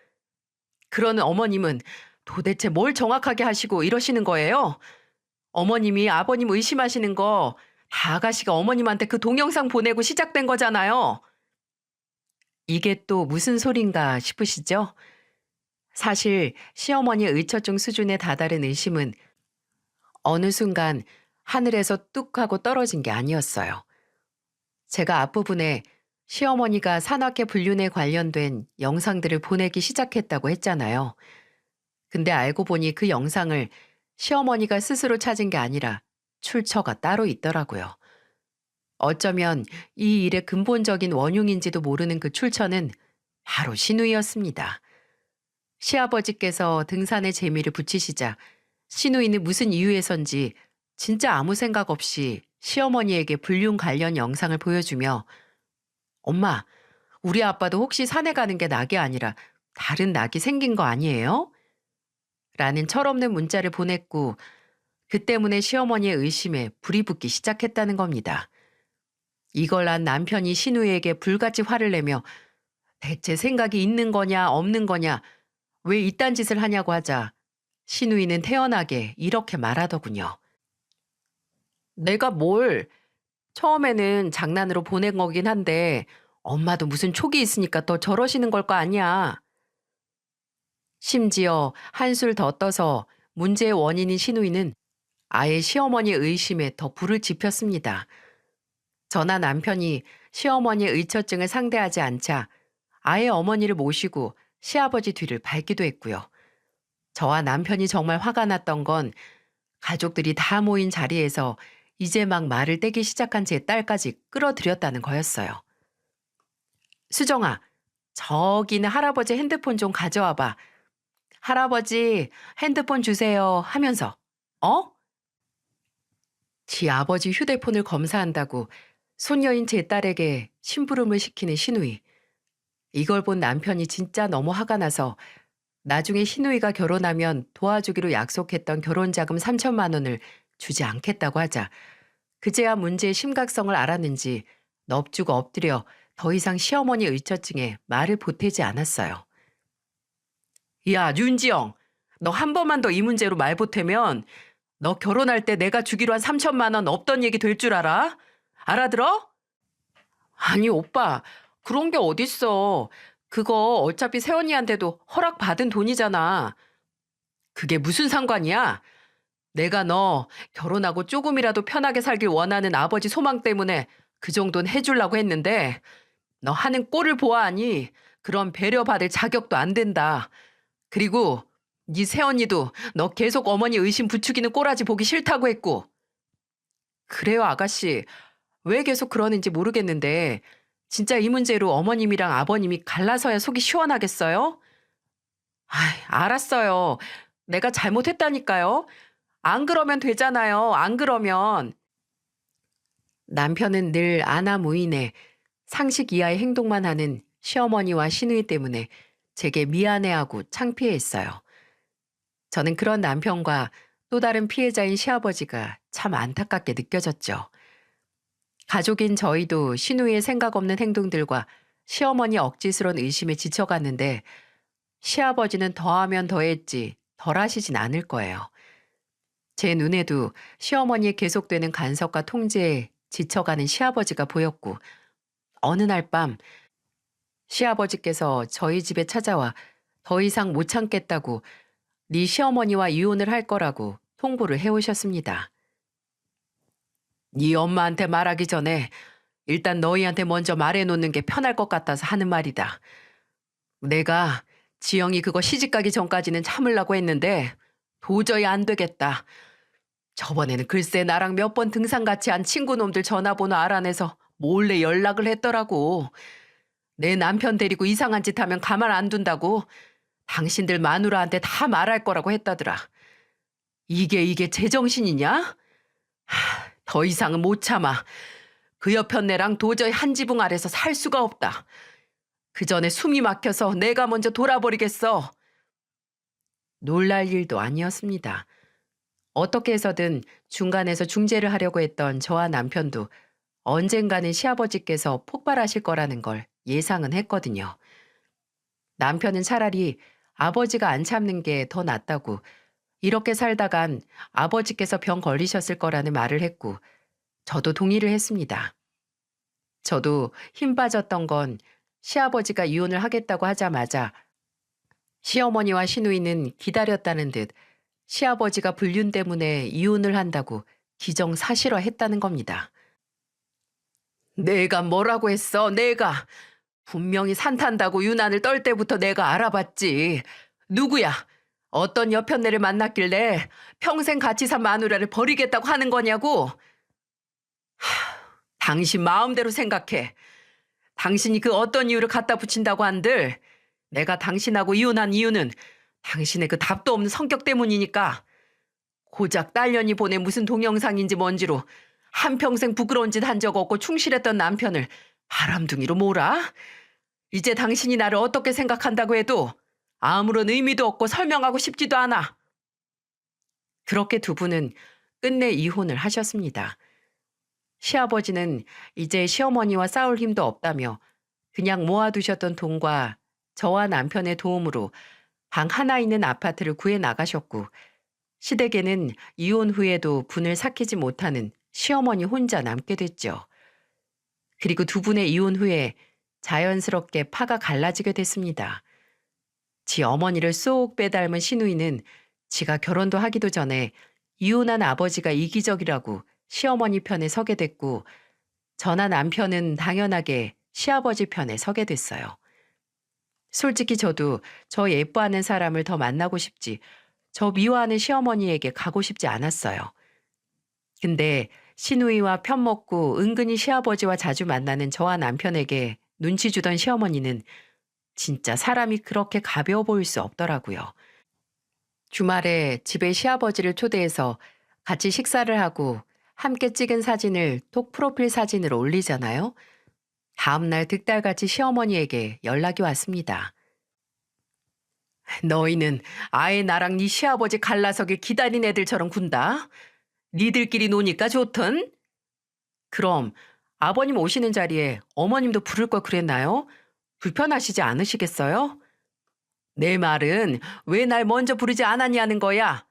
그러는 어머님은 도대체 뭘 정확하게 하시고 이러시는 거예요? 어머님이 아버님 의심하시는 거 다 아가씨가 어머님한테 그 동영상 보내고 시작된 거잖아요. 이게 또 무슨 소린가 싶으시죠? 사실 시어머니의 의처증 수준에 다다른 의심은 어느 순간 하늘에서 뚝 하고 떨어진 게 아니었어요. 제가 앞부분에 시어머니가 산악회 불륜에 관련된 영상들을 보내기 시작했다고 했잖아요. 근데 알고 보니 그 영상을 시어머니가 스스로 찾은 게 아니라 출처가 따로 있더라고요. 어쩌면 이 일의 근본적인 원흉인지도 모르는 그 출처는 바로 시누이였습니다. 시아버지께서 등산에 재미를 붙이시자 시누이는 무슨 이유에선지 진짜 아무 생각 없이 시어머니에게 불륜 관련 영상을 보여주며 엄마, 우리 아빠도 혹시 산에 가는 게 낙이 아니라 다른 낙이 생긴 거 아니에요? 라는 철없는 문자를 보냈고 그 때문에 시어머니의 의심에 불이 붙기 시작했다는 겁니다. 이걸 안 남편이 시누이에게 불같이 화를 내며 대체 생각이 있는 거냐 없는 거냐 왜 이딴 짓을 하냐고 하자 시누이는 태연하게 이렇게 말하더군요. 내가 뭘 처음에는 장난으로 보낸 거긴 한데 엄마도 무슨 촉이 있으니까 더 저러시는 걸 거 아니야. 심지어 한술 더 떠서 문제의 원인인 시누이는 아예 시어머니의 의심에 더 불을 지폈습니다. 저나 남편이 시어머니의 의처증을 상대하지 않자 아예 어머니를 모시고 시아버지 뒤를 밟기도 했고요. 저와 남편이 정말 화가 났던 건 가족들이 다 모인 자리에서 이제 막 말을 떼기 시작한 제 딸까지 끌어들였다는 거였어요. 수정아, 저기는 할아버지 핸드폰 좀 가져와 봐. 할아버지 핸드폰 주세요 하면서 지 아버지 휴대폰을 검사한다고 손녀인 제 딸에게 심부름을 시키는 시누이. 이걸 본 남편이 진짜 너무 화가 나서 나중에 시누이가 결혼하면 도와주기로 약속했던 결혼자금 3천만 원을 주지 않겠다고 하자 그제야 문제의 심각성을 알았는지 넙주고 엎드려 더 이상 시어머니 의처증에 말을 보태지 않았어요. 야, 윤지영, 너 한 번만 더 이 문제로 말 보태면 너 결혼할 때 내가 주기로 한 3천만 원 없던 얘기 될 줄 알아? 알아들어? 아니, 오빠, 그런 게 어딨어. 그거 어차피 세연이한테도 허락받은 돈이잖아. 그게 무슨 상관이야? 내가 너 결혼하고 조금이라도 편하게 살길 원하는 아버지 소망 때문에 그 정도는 해주려고 했는데 너 하는 꼴을 보아하니 그런 배려받을 자격도 안 된다. 그리고 네 새언니도 너 계속 어머니 의심 부추기는 꼬라지 보기 싫다고 했고. 그래요, 아가씨. 왜 계속 그러는지 모르겠는데 진짜 이 문제로 어머님이랑 아버님이 갈라서야 속이 시원하겠어요? 아이, 알았어요. 내가 잘못했다니까요. 안 그러면 되잖아요. 안 그러면. 남편은 늘 아나무인에 상식 이하의 행동만 하는 시어머니와 시누이 때문에 제게 미안해하고 창피해했어요. 저는 그런 남편과 또 다른 피해자인 시아버지가 참 안타깝게 느껴졌죠. 가족인 저희도 시누이의 생각 없는 행동들과 시어머니 억지스러운 의심에 지쳐갔는데 시아버지는 더하면 더했지 덜 하시진 않을 거예요. 제 눈에도 시어머니의 계속되는 간섭과 통제에 지쳐가는 시아버지가 보였고 어느 날 밤 시아버지께서 저희 집에 찾아와 더 이상 못 참겠다고 네 시어머니와 이혼을 할 거라고 통보를 해오셨습니다. 네 엄마한테 말하기 전에 일단 너희한테 먼저 말해놓는 게 편할 것 같아서 하는 말이다. 내가 지영이 그거 시집가기 전까지는 참으려고 했는데 도저히 안 되겠다. 저번에는 글쎄 나랑 몇 번 등산 같이 한 친구놈들 전화번호 알아내서 몰래 연락을 했더라고. 내 남편 데리고 이상한 짓 하면 가만 안 둔다고 당신들 마누라한테 다 말할 거라고 했다더라. 이게 제정신이냐? 더 이상은 못 참아. 그 여편네랑 도저히 한 지붕 아래서 살 수가 없다. 그 전에 숨이 막혀서 내가 먼저 돌아버리겠어. 놀랄 일도 아니었습니다. 어떻게 해서든 중간에서 중재를 하려고 했던 저와 남편도 언젠가는 시아버지께서 폭발하실 거라는 걸 예상은 했거든요. 남편은 차라리 아버지가 안 참는 게 더 낫다고 이렇게 살다간 아버지께서 병 걸리셨을 거라는 말을 했고 저도 동의를 했습니다. 저도 힘 빠졌던 건 시아버지가 이혼을 하겠다고 하자마자 시어머니와 시누이는 기다렸다는 듯 시아버지가 불륜 때문에 이혼을 한다고 기정사실화했다는 겁니다. 내가 뭐라고 했어, 내가. 분명히 산탄다고 유난을 떨 때부터 내가 알아봤지. 누구야? 어떤 여편네를 만났길래 평생 같이 산 마누라를 버리겠다고 하는 거냐고. 당신 마음대로 생각해. 당신이 그 어떤 이유를 갖다 붙인다고 한들 내가 당신하고 이혼한 이유는 당신의 그 답도 없는 성격 때문이니까. 고작 딸년이 보낸 무슨 동영상인지 뭔지로 한평생 부끄러운 짓 한 적 없고 충실했던 남편을 바람둥이로 몰아? 이제 당신이 나를 어떻게 생각한다고 해도 아무런 의미도 없고 설명하고 싶지도 않아. 그렇게 두 분은 끝내 이혼을 하셨습니다. 시아버지는 이제 시어머니와 싸울 힘도 없다며 그냥 모아두셨던 돈과 저와 남편의 도움으로 방 하나 있는 아파트를 구해 나가셨고 시댁에는 이혼 후에도 분을 삭히지 못하는 시어머니 혼자 남게 됐죠. 그리고 두 분의 이혼 후에 자연스럽게 파가 갈라지게 됐습니다. 지 어머니를 쏙 빼닮은 시누이는 지가 결혼도 하기도 전에 이혼한 아버지가 이기적이라고 시어머니 편에 서게 됐고 저나 남편은 당연하게 시아버지 편에 서게 됐어요. 솔직히 저도 저 예뻐하는 사람을 더 만나고 싶지 저 미워하는 시어머니에게 가고 싶지 않았어요. 근데 시누이와 편먹고 은근히 시아버지와 자주 만나는 저와 남편에게 눈치 주던 시어머니는 진짜 사람이 그렇게 가벼워 보일 수 없더라고요. 주말에 집에 시아버지를 초대해서 같이 식사를 하고 함께 찍은 사진을 톡 프로필 사진으로 올리잖아요. 다음날 득달같이 시어머니에게 연락이 왔습니다. 너희는 아예 나랑 네 시아버지 갈라서길 기다린 애들처럼 군다. 니들끼리 노니까 좋든. 그럼 아버님 오시는 자리에 어머님도 부를 걸 그랬나요? 불편하시지 않으시겠어요? 내 말은 왜 날 먼저 부르지 않았냐는 거야.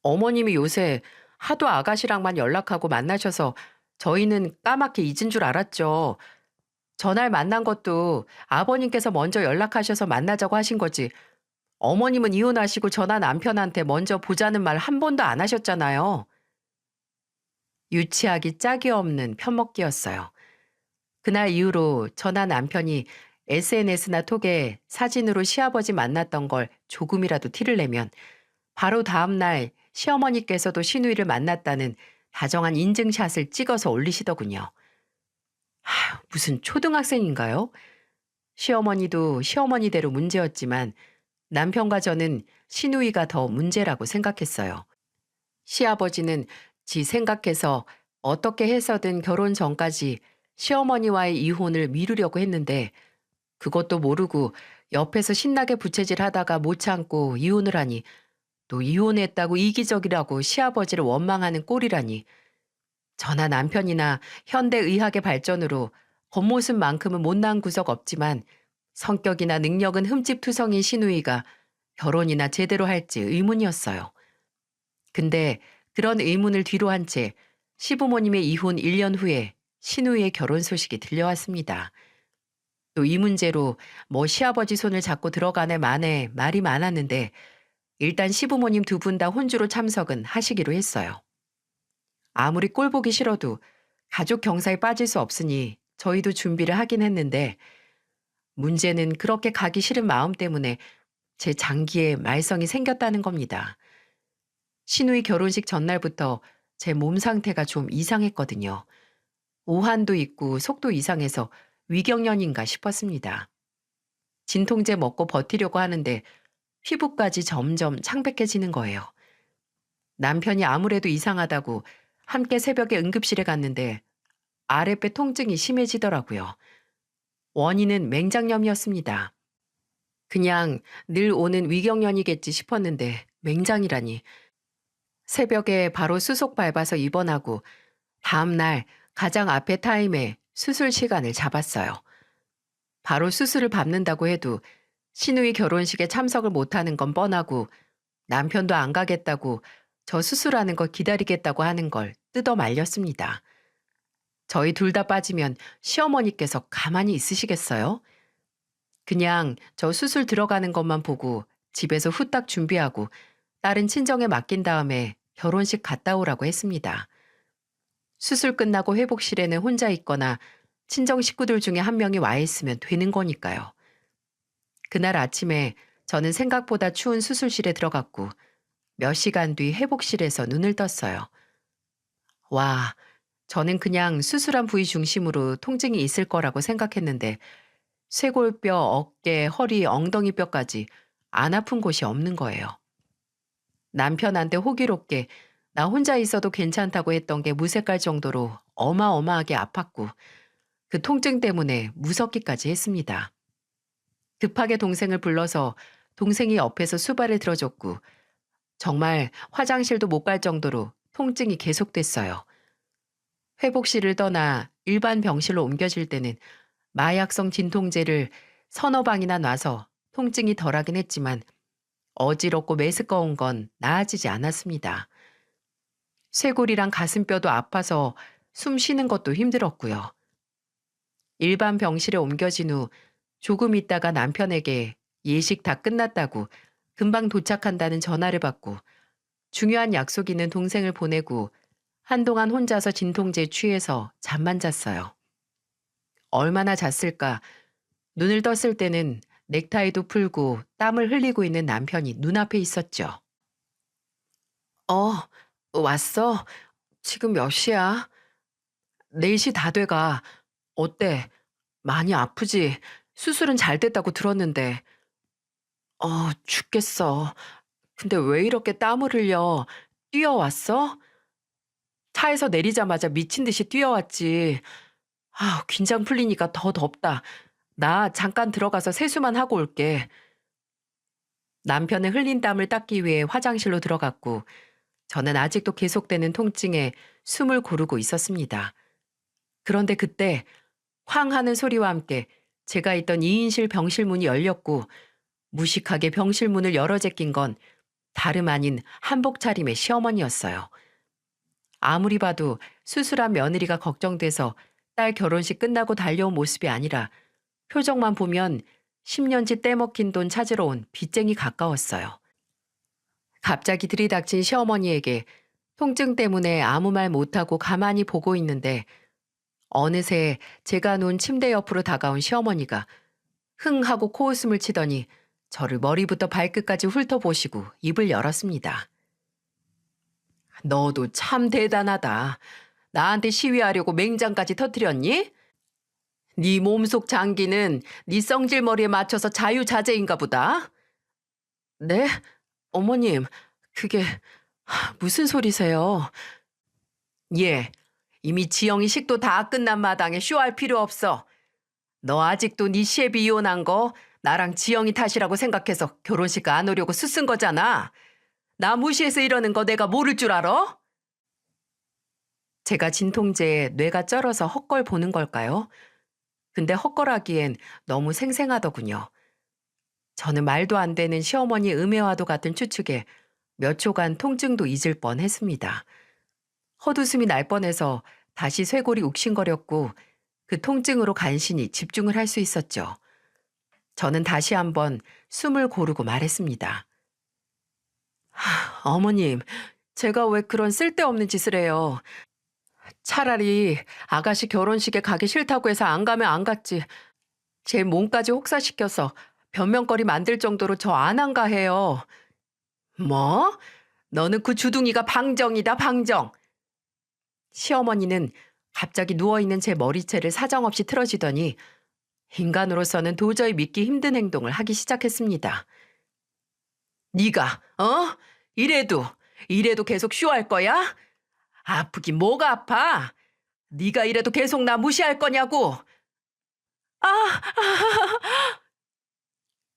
어머님이 요새 하도 아가씨랑만 연락하고 만나셔서 저희는 까맣게 잊은 줄 알았죠. 전날 만난 것도 아버님께서 먼저 연락하셔서 만나자고 하신 거지. 어머님은 이혼하시고 전화 남편한테 먼저 보자는 말 한 번도 안 하셨잖아요. 유치하기 짝이 없는 편먹기였어요. 그날 이후로 저나 남편이 SNS나 톡에 사진으로 시아버지 만났던 걸 조금이라도 티를 내면 바로 다음 날 시어머니께서도 시누이를 만났다는 다정한 인증샷을 찍어서 올리시더군요. 무슨 초등학생인가요? 시어머니도 시어머니대로 문제였지만 남편과 저는 시누이가 더 문제라고 생각했어요. 시아버지는 지 생각해서 어떻게 해서든 결혼 전까지 시어머니와의 이혼을 미루려고 했는데 그것도 모르고 옆에서 신나게 부채질 하다가 못 참고 이혼을 하니 또 이혼했다고 이기적이라고 시아버지를 원망하는 꼴이라니 저나 남편이나 현대의학의 발전으로 겉모습만큼은 못난 구석 없지만 성격이나 능력은 흠집투성인 시누이가 결혼이나 제대로 할지 의문이었어요. 근데 그런 의문을 뒤로 한 채 시부모님의 이혼 1년 후에 시누이의 결혼 소식이 들려왔습니다. 또 이 문제로 뭐 시아버지 손을 잡고 들어가네 마네 말이 많았는데 일단 시부모님 두 분 다 혼주로 참석은 하시기로 했어요. 아무리 꼴 보기 싫어도 가족 경사에 빠질 수 없으니 저희도 준비를 하긴 했는데 문제는 그렇게 가기 싫은 마음 때문에 제 장기에 말썽이 생겼다는 겁니다. 시누이 결혼식 전날부터 제 몸 상태가 좀 이상했거든요. 오한도 있고 속도 이상해서 위경련인가 싶었습니다. 진통제 먹고 버티려고 하는데 피부까지 점점 창백해지는 거예요. 남편이 아무래도 이상하다고 함께 새벽에 응급실에 갔는데 아랫배 통증이 심해지더라고요. 원인은 맹장염이었습니다. 그냥 늘 오는 위경련이겠지 싶었는데 맹장이라니. 새벽에 바로 수속 밟아서 입원하고 다음 날 가장 앞에 타임에 수술 시간을 잡았어요. 바로 수술을 밟는다고 해도 시누이 결혼식에 참석을 못하는 건 뻔하고 남편도 안 가겠다고 저 수술하는 거 기다리겠다고 하는 걸 뜯어 말렸습니다. 저희 둘 다 빠지면 시어머니께서 가만히 있으시겠어요? 그냥 저 수술 들어가는 것만 보고 집에서 후딱 준비하고 다른 친정에 맡긴 다음에 결혼식 갔다 오라고 했습니다. 수술 끝나고 회복실에는 혼자 있거나 친정 식구들 중에 한 명이 와 있으면 되는 거니까요. 그날 아침에 저는 생각보다 추운 수술실에 들어갔고 몇 시간 뒤 회복실에서 눈을 떴어요. 와, 저는 그냥 수술한 부위 중심으로 통증이 있을 거라고 생각했는데 쇄골뼈, 어깨, 허리, 엉덩이 뼈까지 안 아픈 곳이 없는 거예요. 남편한테 호기롭게 나 혼자 있어도 괜찮다고 했던 게 무색할 정도로 어마어마하게 아팠고 그 통증 때문에 무섭기까지 했습니다. 급하게 동생을 불러서 동생이 옆에서 수발을 들어줬고 정말 화장실도 못 갈 정도로 통증이 계속됐어요. 회복실을 떠나 일반 병실로 옮겨질 때는 마약성 진통제를 서너 방이나 놔서 통증이 덜하긴 했지만 어지럽고 메스꺼운 건 나아지지 않았습니다. 쇄골이랑 가슴뼈도 아파서 숨 쉬는 것도 힘들었고요. 일반 병실에 옮겨진 후 조금 있다가 남편에게 예식 다 끝났다고 금방 도착한다는 전화를 받고 중요한 약속 있는 동생을 보내고 한동안 혼자서 진통제에 취해서 잠만 잤어요. 얼마나 잤을까? 눈을 떴을 때는 넥타이도 풀고 땀을 흘리고 있는 남편이 눈앞에 있었죠. 어, 왔어? 지금 몇 시야? 4시 다 돼가. 어때? 많이 아프지? 수술은 잘 됐다고 들었는데. 죽겠어. 근데 왜 이렇게 땀을 흘려? 뛰어왔어? 차에서 내리자마자 미친 듯이 뛰어왔지. 긴장 풀리니까 더 덥다. 나 잠깐 들어가서 세수만 하고 올게. 남편의 흘린 땀을 닦기 위해 화장실로 들어갔고 저는 아직도 계속되는 통증에 숨을 고르고 있었습니다. 그런데 그때 쾅 하는 소리와 함께 제가 있던 2인실 병실 문이 열렸고 무식하게 병실 문을 열어 제낀 건 다름 아닌 한복 차림의 시어머니였어요. 아무리 봐도 수술한 며느리가 걱정돼서 딸 결혼식 끝나고 달려온 모습이 아니라 표정만 보면 10년치 떼먹힌 돈 찾으러 온 빚쟁이 가까웠어요. 갑자기 들이닥친 시어머니에게 통증 때문에 아무 말 못하고 가만히 보고 있는데 어느새 제가 놓은 침대 옆으로 다가온 시어머니가 흥 하고 코웃음을 치더니 저를 머리부터 발끝까지 훑어보시고 입을 열었습니다. 너도 참 대단하다. 나한테 시위하려고 맹장까지 터뜨렸니? 네 몸속 장기는 네 성질머리에 맞춰서 자유자재인가 보다. 네? 어머님, 그게 무슨 소리세요? 예, 이미 지영이 식도 다 끝난 마당에 쇼할 필요 없어. 너 아직도 네 시애비 이혼한 거 나랑 지영이 탓이라고 생각해서 결혼식 안 오려고 수쓴 거잖아. 나 무시해서 이러는 거 내가 모를 줄 알아? 제가 진통제에 뇌가 쩔어서 헛걸 보는 걸까요? 근데 헛걸하기엔 너무 생생하더군요. 저는 말도 안 되는 시어머니 음해와도 같은 추측에 몇 초간 통증도 잊을 뻔했습니다. 헛웃음이 날 뻔해서 다시 쇄골이 욱신거렸고 그 통증으로 간신히 집중을 할 수 있었죠. 저는 다시 한번 숨을 고르고 말했습니다. 어머님, 제가 왜 그런 쓸데없는 짓을 해요. 차라리 아가씨 결혼식에 가기 싫다고 해서 안 가면 안 갔지. 제 몸까지 혹사시켜서 변명거리 만들 정도로 저 안 한가 해요. 뭐? 너는 그 주둥이가 방정이다, 방정. 시어머니는 갑자기 누워있는 제 머리채를 사정없이 틀어지더니 인간으로서는 도저히 믿기 힘든 행동을 하기 시작했습니다. 네가 이래도 계속 쇼할 거야? 아프긴 뭐가 아파? 네가 이래도 계속 나 무시할 거냐고.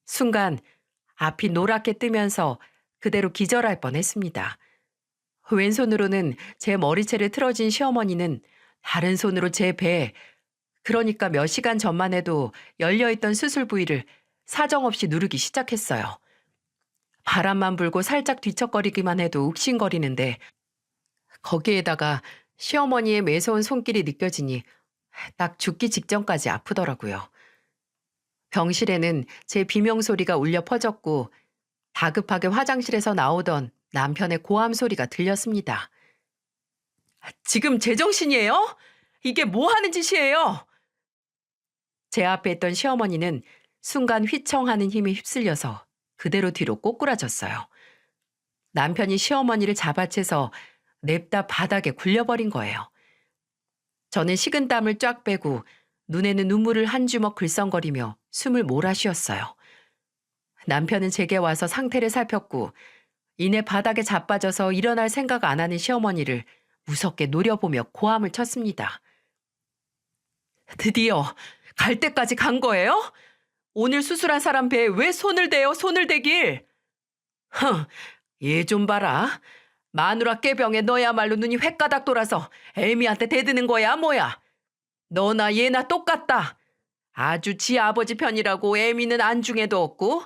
순간 앞이 노랗게 뜨면서 그대로 기절할 뻔했습니다. 왼손으로는 제 머리채를 틀어진 시어머니는 다른 손으로 제 배, 그러니까 몇 시간 전만 해도 열려있던 수술 부위를 사정없이 누르기 시작했어요. 바람만 불고 살짝 뒤척거리기만 해도 욱신거리는데 거기에다가 시어머니의 매서운 손길이 느껴지니 딱 죽기 직전까지 아프더라고요. 병실에는 제 비명소리가 울려 퍼졌고 다급하게 화장실에서 나오던 남편의 고함 소리가 들렸습니다. 지금 제정신이에요? 이게 뭐 하는 짓이에요? 제 앞에 있던 시어머니는 순간 휘청하는 힘에 휩쓸려서 그대로 뒤로 꼬꾸라졌어요. 남편이 시어머니를 잡아채서 냅다 바닥에 굴려버린 거예요. 저는 식은땀을 쫙 빼고 눈에는 눈물을 한 주먹 글썽거리며 숨을 몰아쉬었어요. 남편은 제게 와서 상태를 살폈고 이내 바닥에 자빠져서 일어날 생각 안 하는 시어머니를 무섭게 노려보며 고함을 쳤습니다. 드디어 갈 때까지 간 거예요? 오늘 수술한 사람 배에 왜 손을 대요, 손을 대길? 얘 좀 봐라. 마누라 깨병에 너야말로 눈이 횟가닥 돌아서 애미한테 대드는 거야, 뭐야? 너나 얘나 똑같다. 아주 지 아버지 편이라고 애미는 안중에도 없고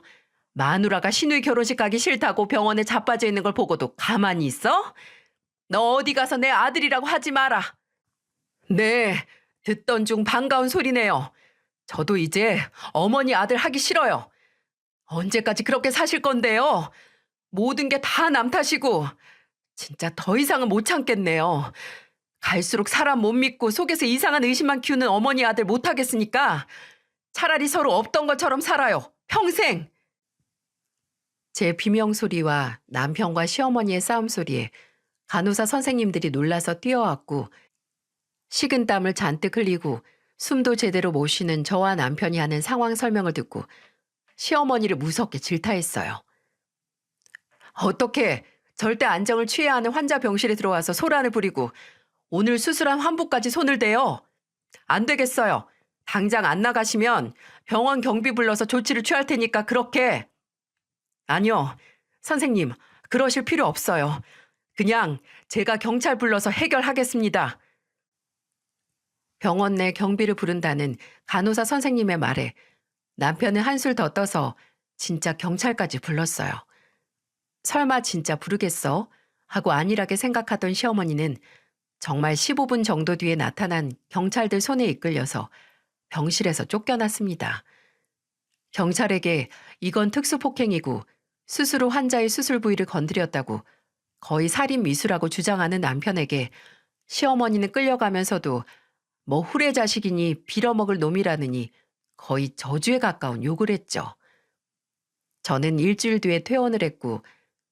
마누라가 시누이 결혼식 가기 싫다고 병원에 자빠져 있는 걸 보고도 가만히 있어? 너 어디 가서 내 아들이라고 하지 마라. 네, 듣던 중 반가운 소리네요. 저도 이제 어머니 아들 하기 싫어요. 언제까지 그렇게 사실 건데요? 모든 게 다 남 탓이고 진짜 더 이상은 못 참겠네요. 갈수록 사람 못 믿고 속에서 이상한 의심만 키우는 어머니 아들 못 하겠으니까 차라리 서로 없던 것처럼 살아요. 평생. 제 비명소리와 남편과 시어머니의 싸움소리에 간호사 선생님들이 놀라서 뛰어왔고 식은땀을 잔뜩 흘리고 숨도 제대로 못 쉬는 저와 남편이 하는 상황 설명을 듣고 시어머니를 무섭게 질타했어요. 어떻게 절대 안정을 취해야 하는 환자 병실에 들어와서 소란을 부리고 오늘 수술한 환부까지 손을 대요. 안 되겠어요. 당장 안 나가시면 병원 경비 불러서 조치를 취할 테니까 그렇게. 아니요. 선생님, 그러실 필요 없어요. 그냥 제가 경찰 불러서 해결하겠습니다. 병원 내 경비를 부른다는 간호사 선생님의 말에 남편은 한술 더 떠서 진짜 경찰까지 불렀어요. 설마 진짜 부르겠어? 하고 안일하게 생각하던 시어머니는 정말 15분 정도 뒤에 나타난 경찰들 손에 이끌려서 병실에서 쫓겨났습니다. 경찰에게 이건 특수폭행이고 스스로 환자의 수술 부위를 건드렸다고 거의 살인 미수라고 주장하는 남편에게 시어머니는 끌려가면서도 뭐 후레 자식이니 빌어먹을 놈이라느니 거의 저주에 가까운 욕을 했죠. 저는 일주일 뒤에 퇴원을 했고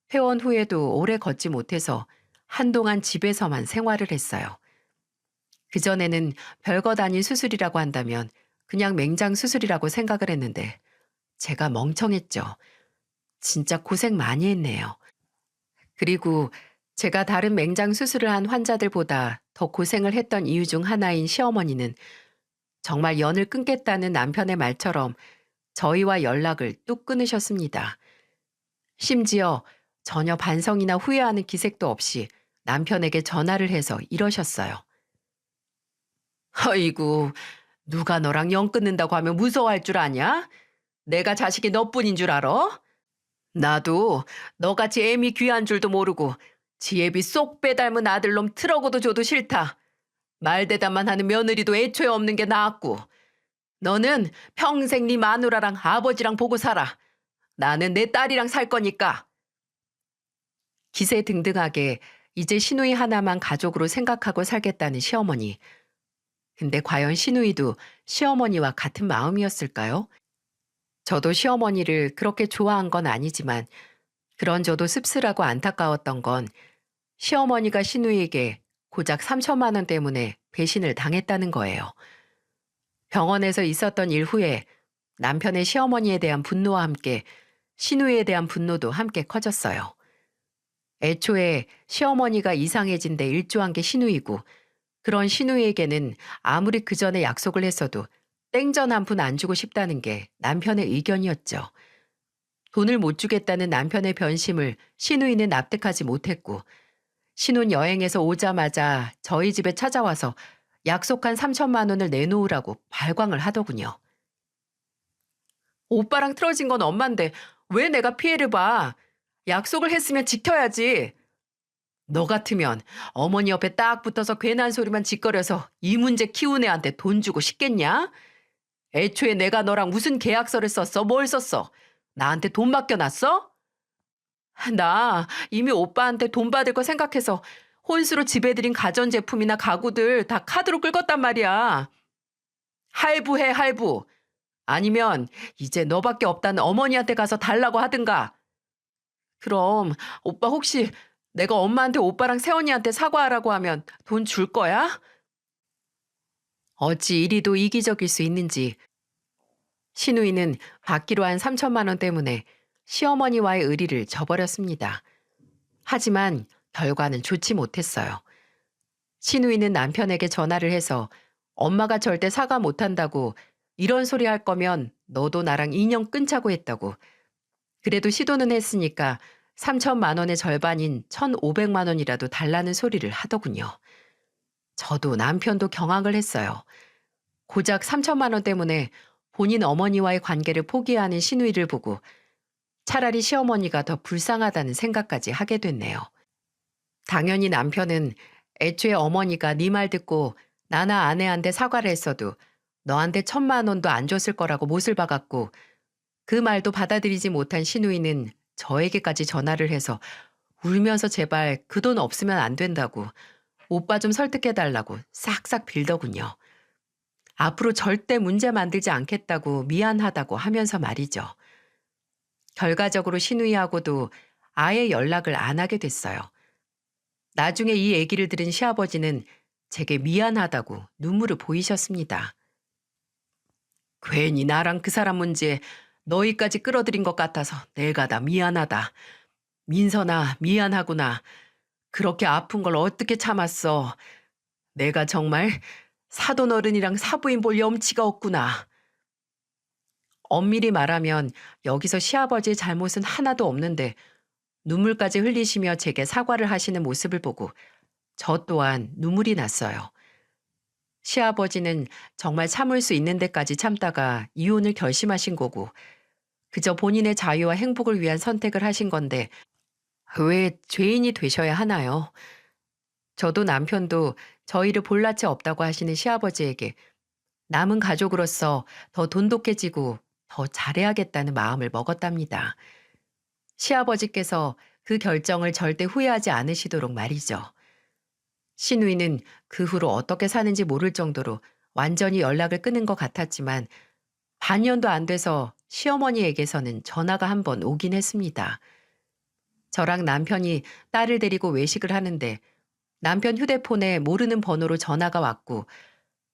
퇴원 후에도 오래 걷지 못해서 한동안 집에서만 생활을 했어요. 그전에는 별것 아닌 수술이라고 한다면 그냥 맹장 수술이라고 생각을 했는데 제가 멍청했죠. 진짜 고생 많이 했네요. 그리고 제가 다른 맹장 수술을 한 환자들보다 더 고생을 했던 이유 중 하나인 시어머니는 정말 연을 끊겠다는 남편의 말처럼 저희와 연락을 뚝 끊으셨습니다. 심지어 전혀 반성이나 후회하는 기색도 없이 남편에게 전화를 해서 이러셨어요. 아이고, 누가 너랑 연 끊는다고 하면 무서워할 줄 아냐? 내가 자식이 너뿐인 줄 알아? 나도 너같이 애미 귀한 줄도 모르고 지혜비 쏙 빼닮은 아들놈 트럭어도 줘도 싫다. 말대답만 하는 며느리도 애초에 없는 게 나았고. 너는 평생 네 마누라랑 아버지랑 보고 살아. 나는 내 딸이랑 살 거니까. 기세등등하게 이제 시누이 하나만 가족으로 생각하고 살겠다는 시어머니. 근데 과연 시누이도 시어머니와 같은 마음이었을까요? 저도 시어머니를 그렇게 좋아한 건 아니지만 그런 저도 씁쓸하고 안타까웠던 건 시어머니가 시누이에게 고작 3천만 원 때문에 배신을 당했다는 거예요. 병원에서 있었던 일 후에 남편의 시어머니에 대한 분노와 함께 시누이에 대한 분노도 함께 커졌어요. 애초에 시어머니가 이상해진 데 일조한 게 시누이고 그런 시누이에게는 아무리 그 전에 약속을 했어도 땡전 한 푼 안 주고 싶다는 게 남편의 의견이었죠. 돈을 못 주겠다는 남편의 변심을 시누이는 납득하지 못했고 신혼여행에서 오자마자 저희 집에 찾아와서 약속한 3천만 원을 내놓으라고 발광을 하더군요. 오빠랑 틀어진 건 엄만데 왜 내가 피해를 봐? 약속을 했으면 지켜야지. 너 같으면 어머니 옆에 딱 붙어서 괜한 소리만 짓거려서 이 문제 키운 애한테 돈 주고 싶겠냐? 애초에 내가 너랑 무슨 계약서를 썼어? 뭘 썼어? 나한테 돈 맡겨놨어? 나 이미 오빠한테 돈 받을 거 생각해서 혼수로 지배드린 가전제품이나 가구들 다 카드로 긁었단 말이야. 할부해, 할부. 아니면 이제 너밖에 없다는 어머니한테 가서 달라고 하든가. 그럼 오빠 혹시 내가 엄마한테 오빠랑 세원이한테 사과하라고 하면 돈 줄 거야? 어찌 이리도 이기적일 수 있는지 시누이는 받기로 한 3천만 원 때문에 시어머니와의 의리를 저버렸습니다. 하지만 결과는 좋지 못했어요. 시누이는 남편에게 전화를 해서 엄마가 절대 사과 못한다고 이런 소리 할 거면 너도 나랑 인연 끊자고 했다고. 그래도 시도는 했으니까 3천만 원의 절반인 1,500만 원이라도 달라는 소리를 하더군요. 저도 남편도 경악을 했어요. 고작 3천만 원 때문에 본인 어머니와의 관계를 포기하는 시누이를 보고 차라리 시어머니가 더 불쌍하다는 생각까지 하게 됐네요. 당연히 남편은 애초에 어머니가 네 말 듣고 나나 아내한테 사과를 했어도 너한테 1,000만 원도 안 줬을 거라고 못을 박았고 그 말도 받아들이지 못한 시누이는 저에게까지 전화를 해서 울면서 제발 그 돈 없으면 안 된다고 오빠 좀 설득해달라고 싹싹 빌더군요. 앞으로 절대 문제 만들지 않겠다고 미안하다고 하면서 말이죠. 결과적으로 시누이하고도 아예 연락을 안 하게 됐어요. 나중에 이 얘기를 들은 시아버지는 제게 미안하다고 눈물을 보이셨습니다. 괜히 나랑 그 사람 문제에 너희까지 끌어들인 것 같아서 내가 다 미안하다. 민선아, 미안하구나. 그렇게 아픈 걸 어떻게 참았어. 내가 정말 사돈 어른이랑 사부인 볼 염치가 없구나. 엄밀히 말하면 여기서 시아버지의 잘못은 하나도 없는데 눈물까지 흘리시며 제게 사과를 하시는 모습을 보고 저 또한 눈물이 났어요. 시아버지는 정말 참을 수 있는 데까지 참다가 이혼을 결심하신 거고 그저 본인의 자유와 행복을 위한 선택을 하신 건데 왜 죄인이 되셔야 하나요? 저도 남편도 저희를 볼라 채 없다고 하시는 시아버지에게 남은 가족으로서 더 돈독해지고 더 잘해야겠다는 마음을 먹었답니다. 시아버지께서 그 결정을 절대 후회하지 않으시도록 말이죠. 시누이는 그 후로 어떻게 사는지 모를 정도로 완전히 연락을 끊은 것 같았지만 반년도 안 돼서 시어머니에게서는 전화가 한 번 오긴 했습니다. 저랑 남편이 딸을 데리고 외식을 하는데 남편 휴대폰에 모르는 번호로 전화가 왔고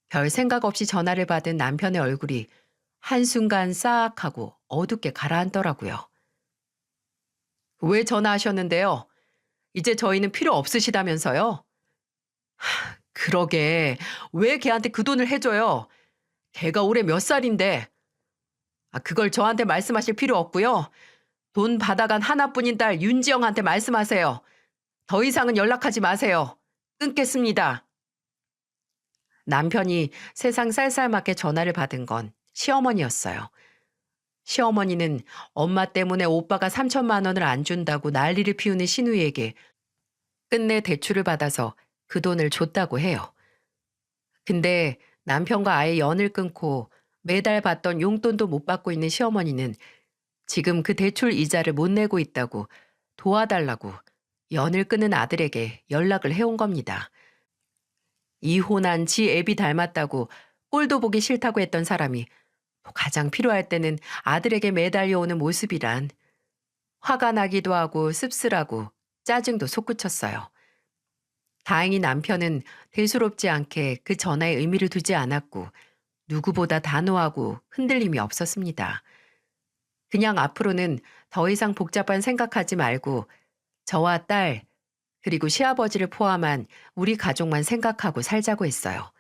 별 생각 없이 전화를 받은 남편의 얼굴이 한순간 싸악하고 어둡게 가라앉더라고요. 왜 전화하셨는데요? 이제 저희는 필요 없으시다면서요? 그러게 왜 걔한테 그 돈을 해줘요? 걔가 올해 몇 살인데. 그걸 저한테 말씀하실 필요 없고요. 돈 받아간 하나뿐인 딸 윤지영한테 말씀하세요. 더 이상은 연락하지 마세요. 끊겠습니다. 남편이 세상 쌀쌀맞게 전화를 받은 건 시어머니였어요. 시어머니는 엄마 때문에 오빠가 3천만 원을 안 준다고 난리를 피우는 시누이에게 끝내 대출을 받아서 그 돈을 줬다고 해요. 근데 남편과 아예 연을 끊고 매달 받던 용돈도 못 받고 있는 시어머니는 지금 그 대출 이자를 못 내고 있다고 도와달라고 연을 끊은 아들에게 연락을 해온 겁니다. 이혼한 지 애비 닮았다고 꼴도 보기 싫다고 했던 사람이 또 가장 필요할 때는 아들에게 매달려 오는 모습이란 화가 나기도 하고 씁쓸하고 짜증도 솟구쳤어요. 다행히 남편은 대수롭지 않게 그 전화에 의미를 두지 않았고 누구보다 단호하고 흔들림이 없었습니다. 그냥 앞으로는 더 이상 복잡한 생각하지 말고 저와 딸 그리고 시아버지를 포함한 우리 가족만 생각하고 살자고 했어요.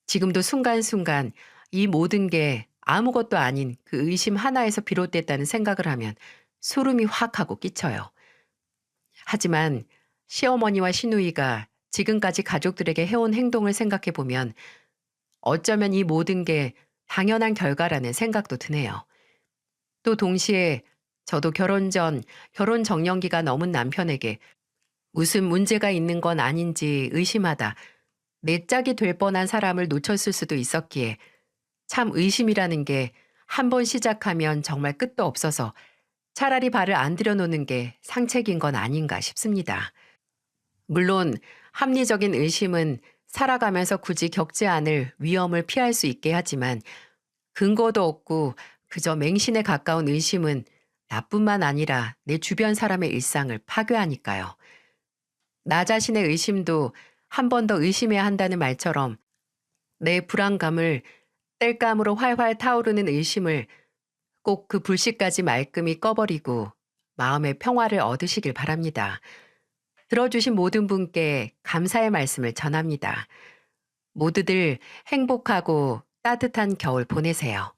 지금도 순간순간 이 모든 게 아무것도 아닌 그 의심 하나에서 비롯됐다는 생각을 하면 소름이 확 하고 끼쳐요. 하지만 시어머니와 시누이가 지금까지 가족들에게 해온 행동을 생각해 보면 어쩌면 이 모든 게 당연한 결과라는 생각도 드네요. 또 동시에 저도 결혼 전 결혼 정년기가 넘은 남편에게 무슨 문제가 있는 건 아닌지 의심하다 내 짝이 될 뻔한 사람을 놓쳤을 수도 있었기에 참 의심이라는 게 한 번 시작하면 정말 끝도 없어서 차라리 발을 안 들여놓는 게 상책인 건 아닌가 싶습니다. 물론 합리적인 의심은 살아가면서 굳이 겪지 않을 위험을 피할 수 있게 하지만 근거도 없고 그저 맹신에 가까운 의심은 나뿐만 아니라 내 주변 사람의 일상을 파괴하니까요. 나 자신의 의심도 한 번 더 의심해야 한다는 말처럼 내 불안감을 땔감으로 활활 타오르는 의심을 꼭 그 불씨까지 말끔히 꺼버리고 마음의 평화를 얻으시길 바랍니다. 들어주신 모든 분께 감사의 말씀을 전합니다. 모두들 행복하고 따뜻한 겨울 보내세요.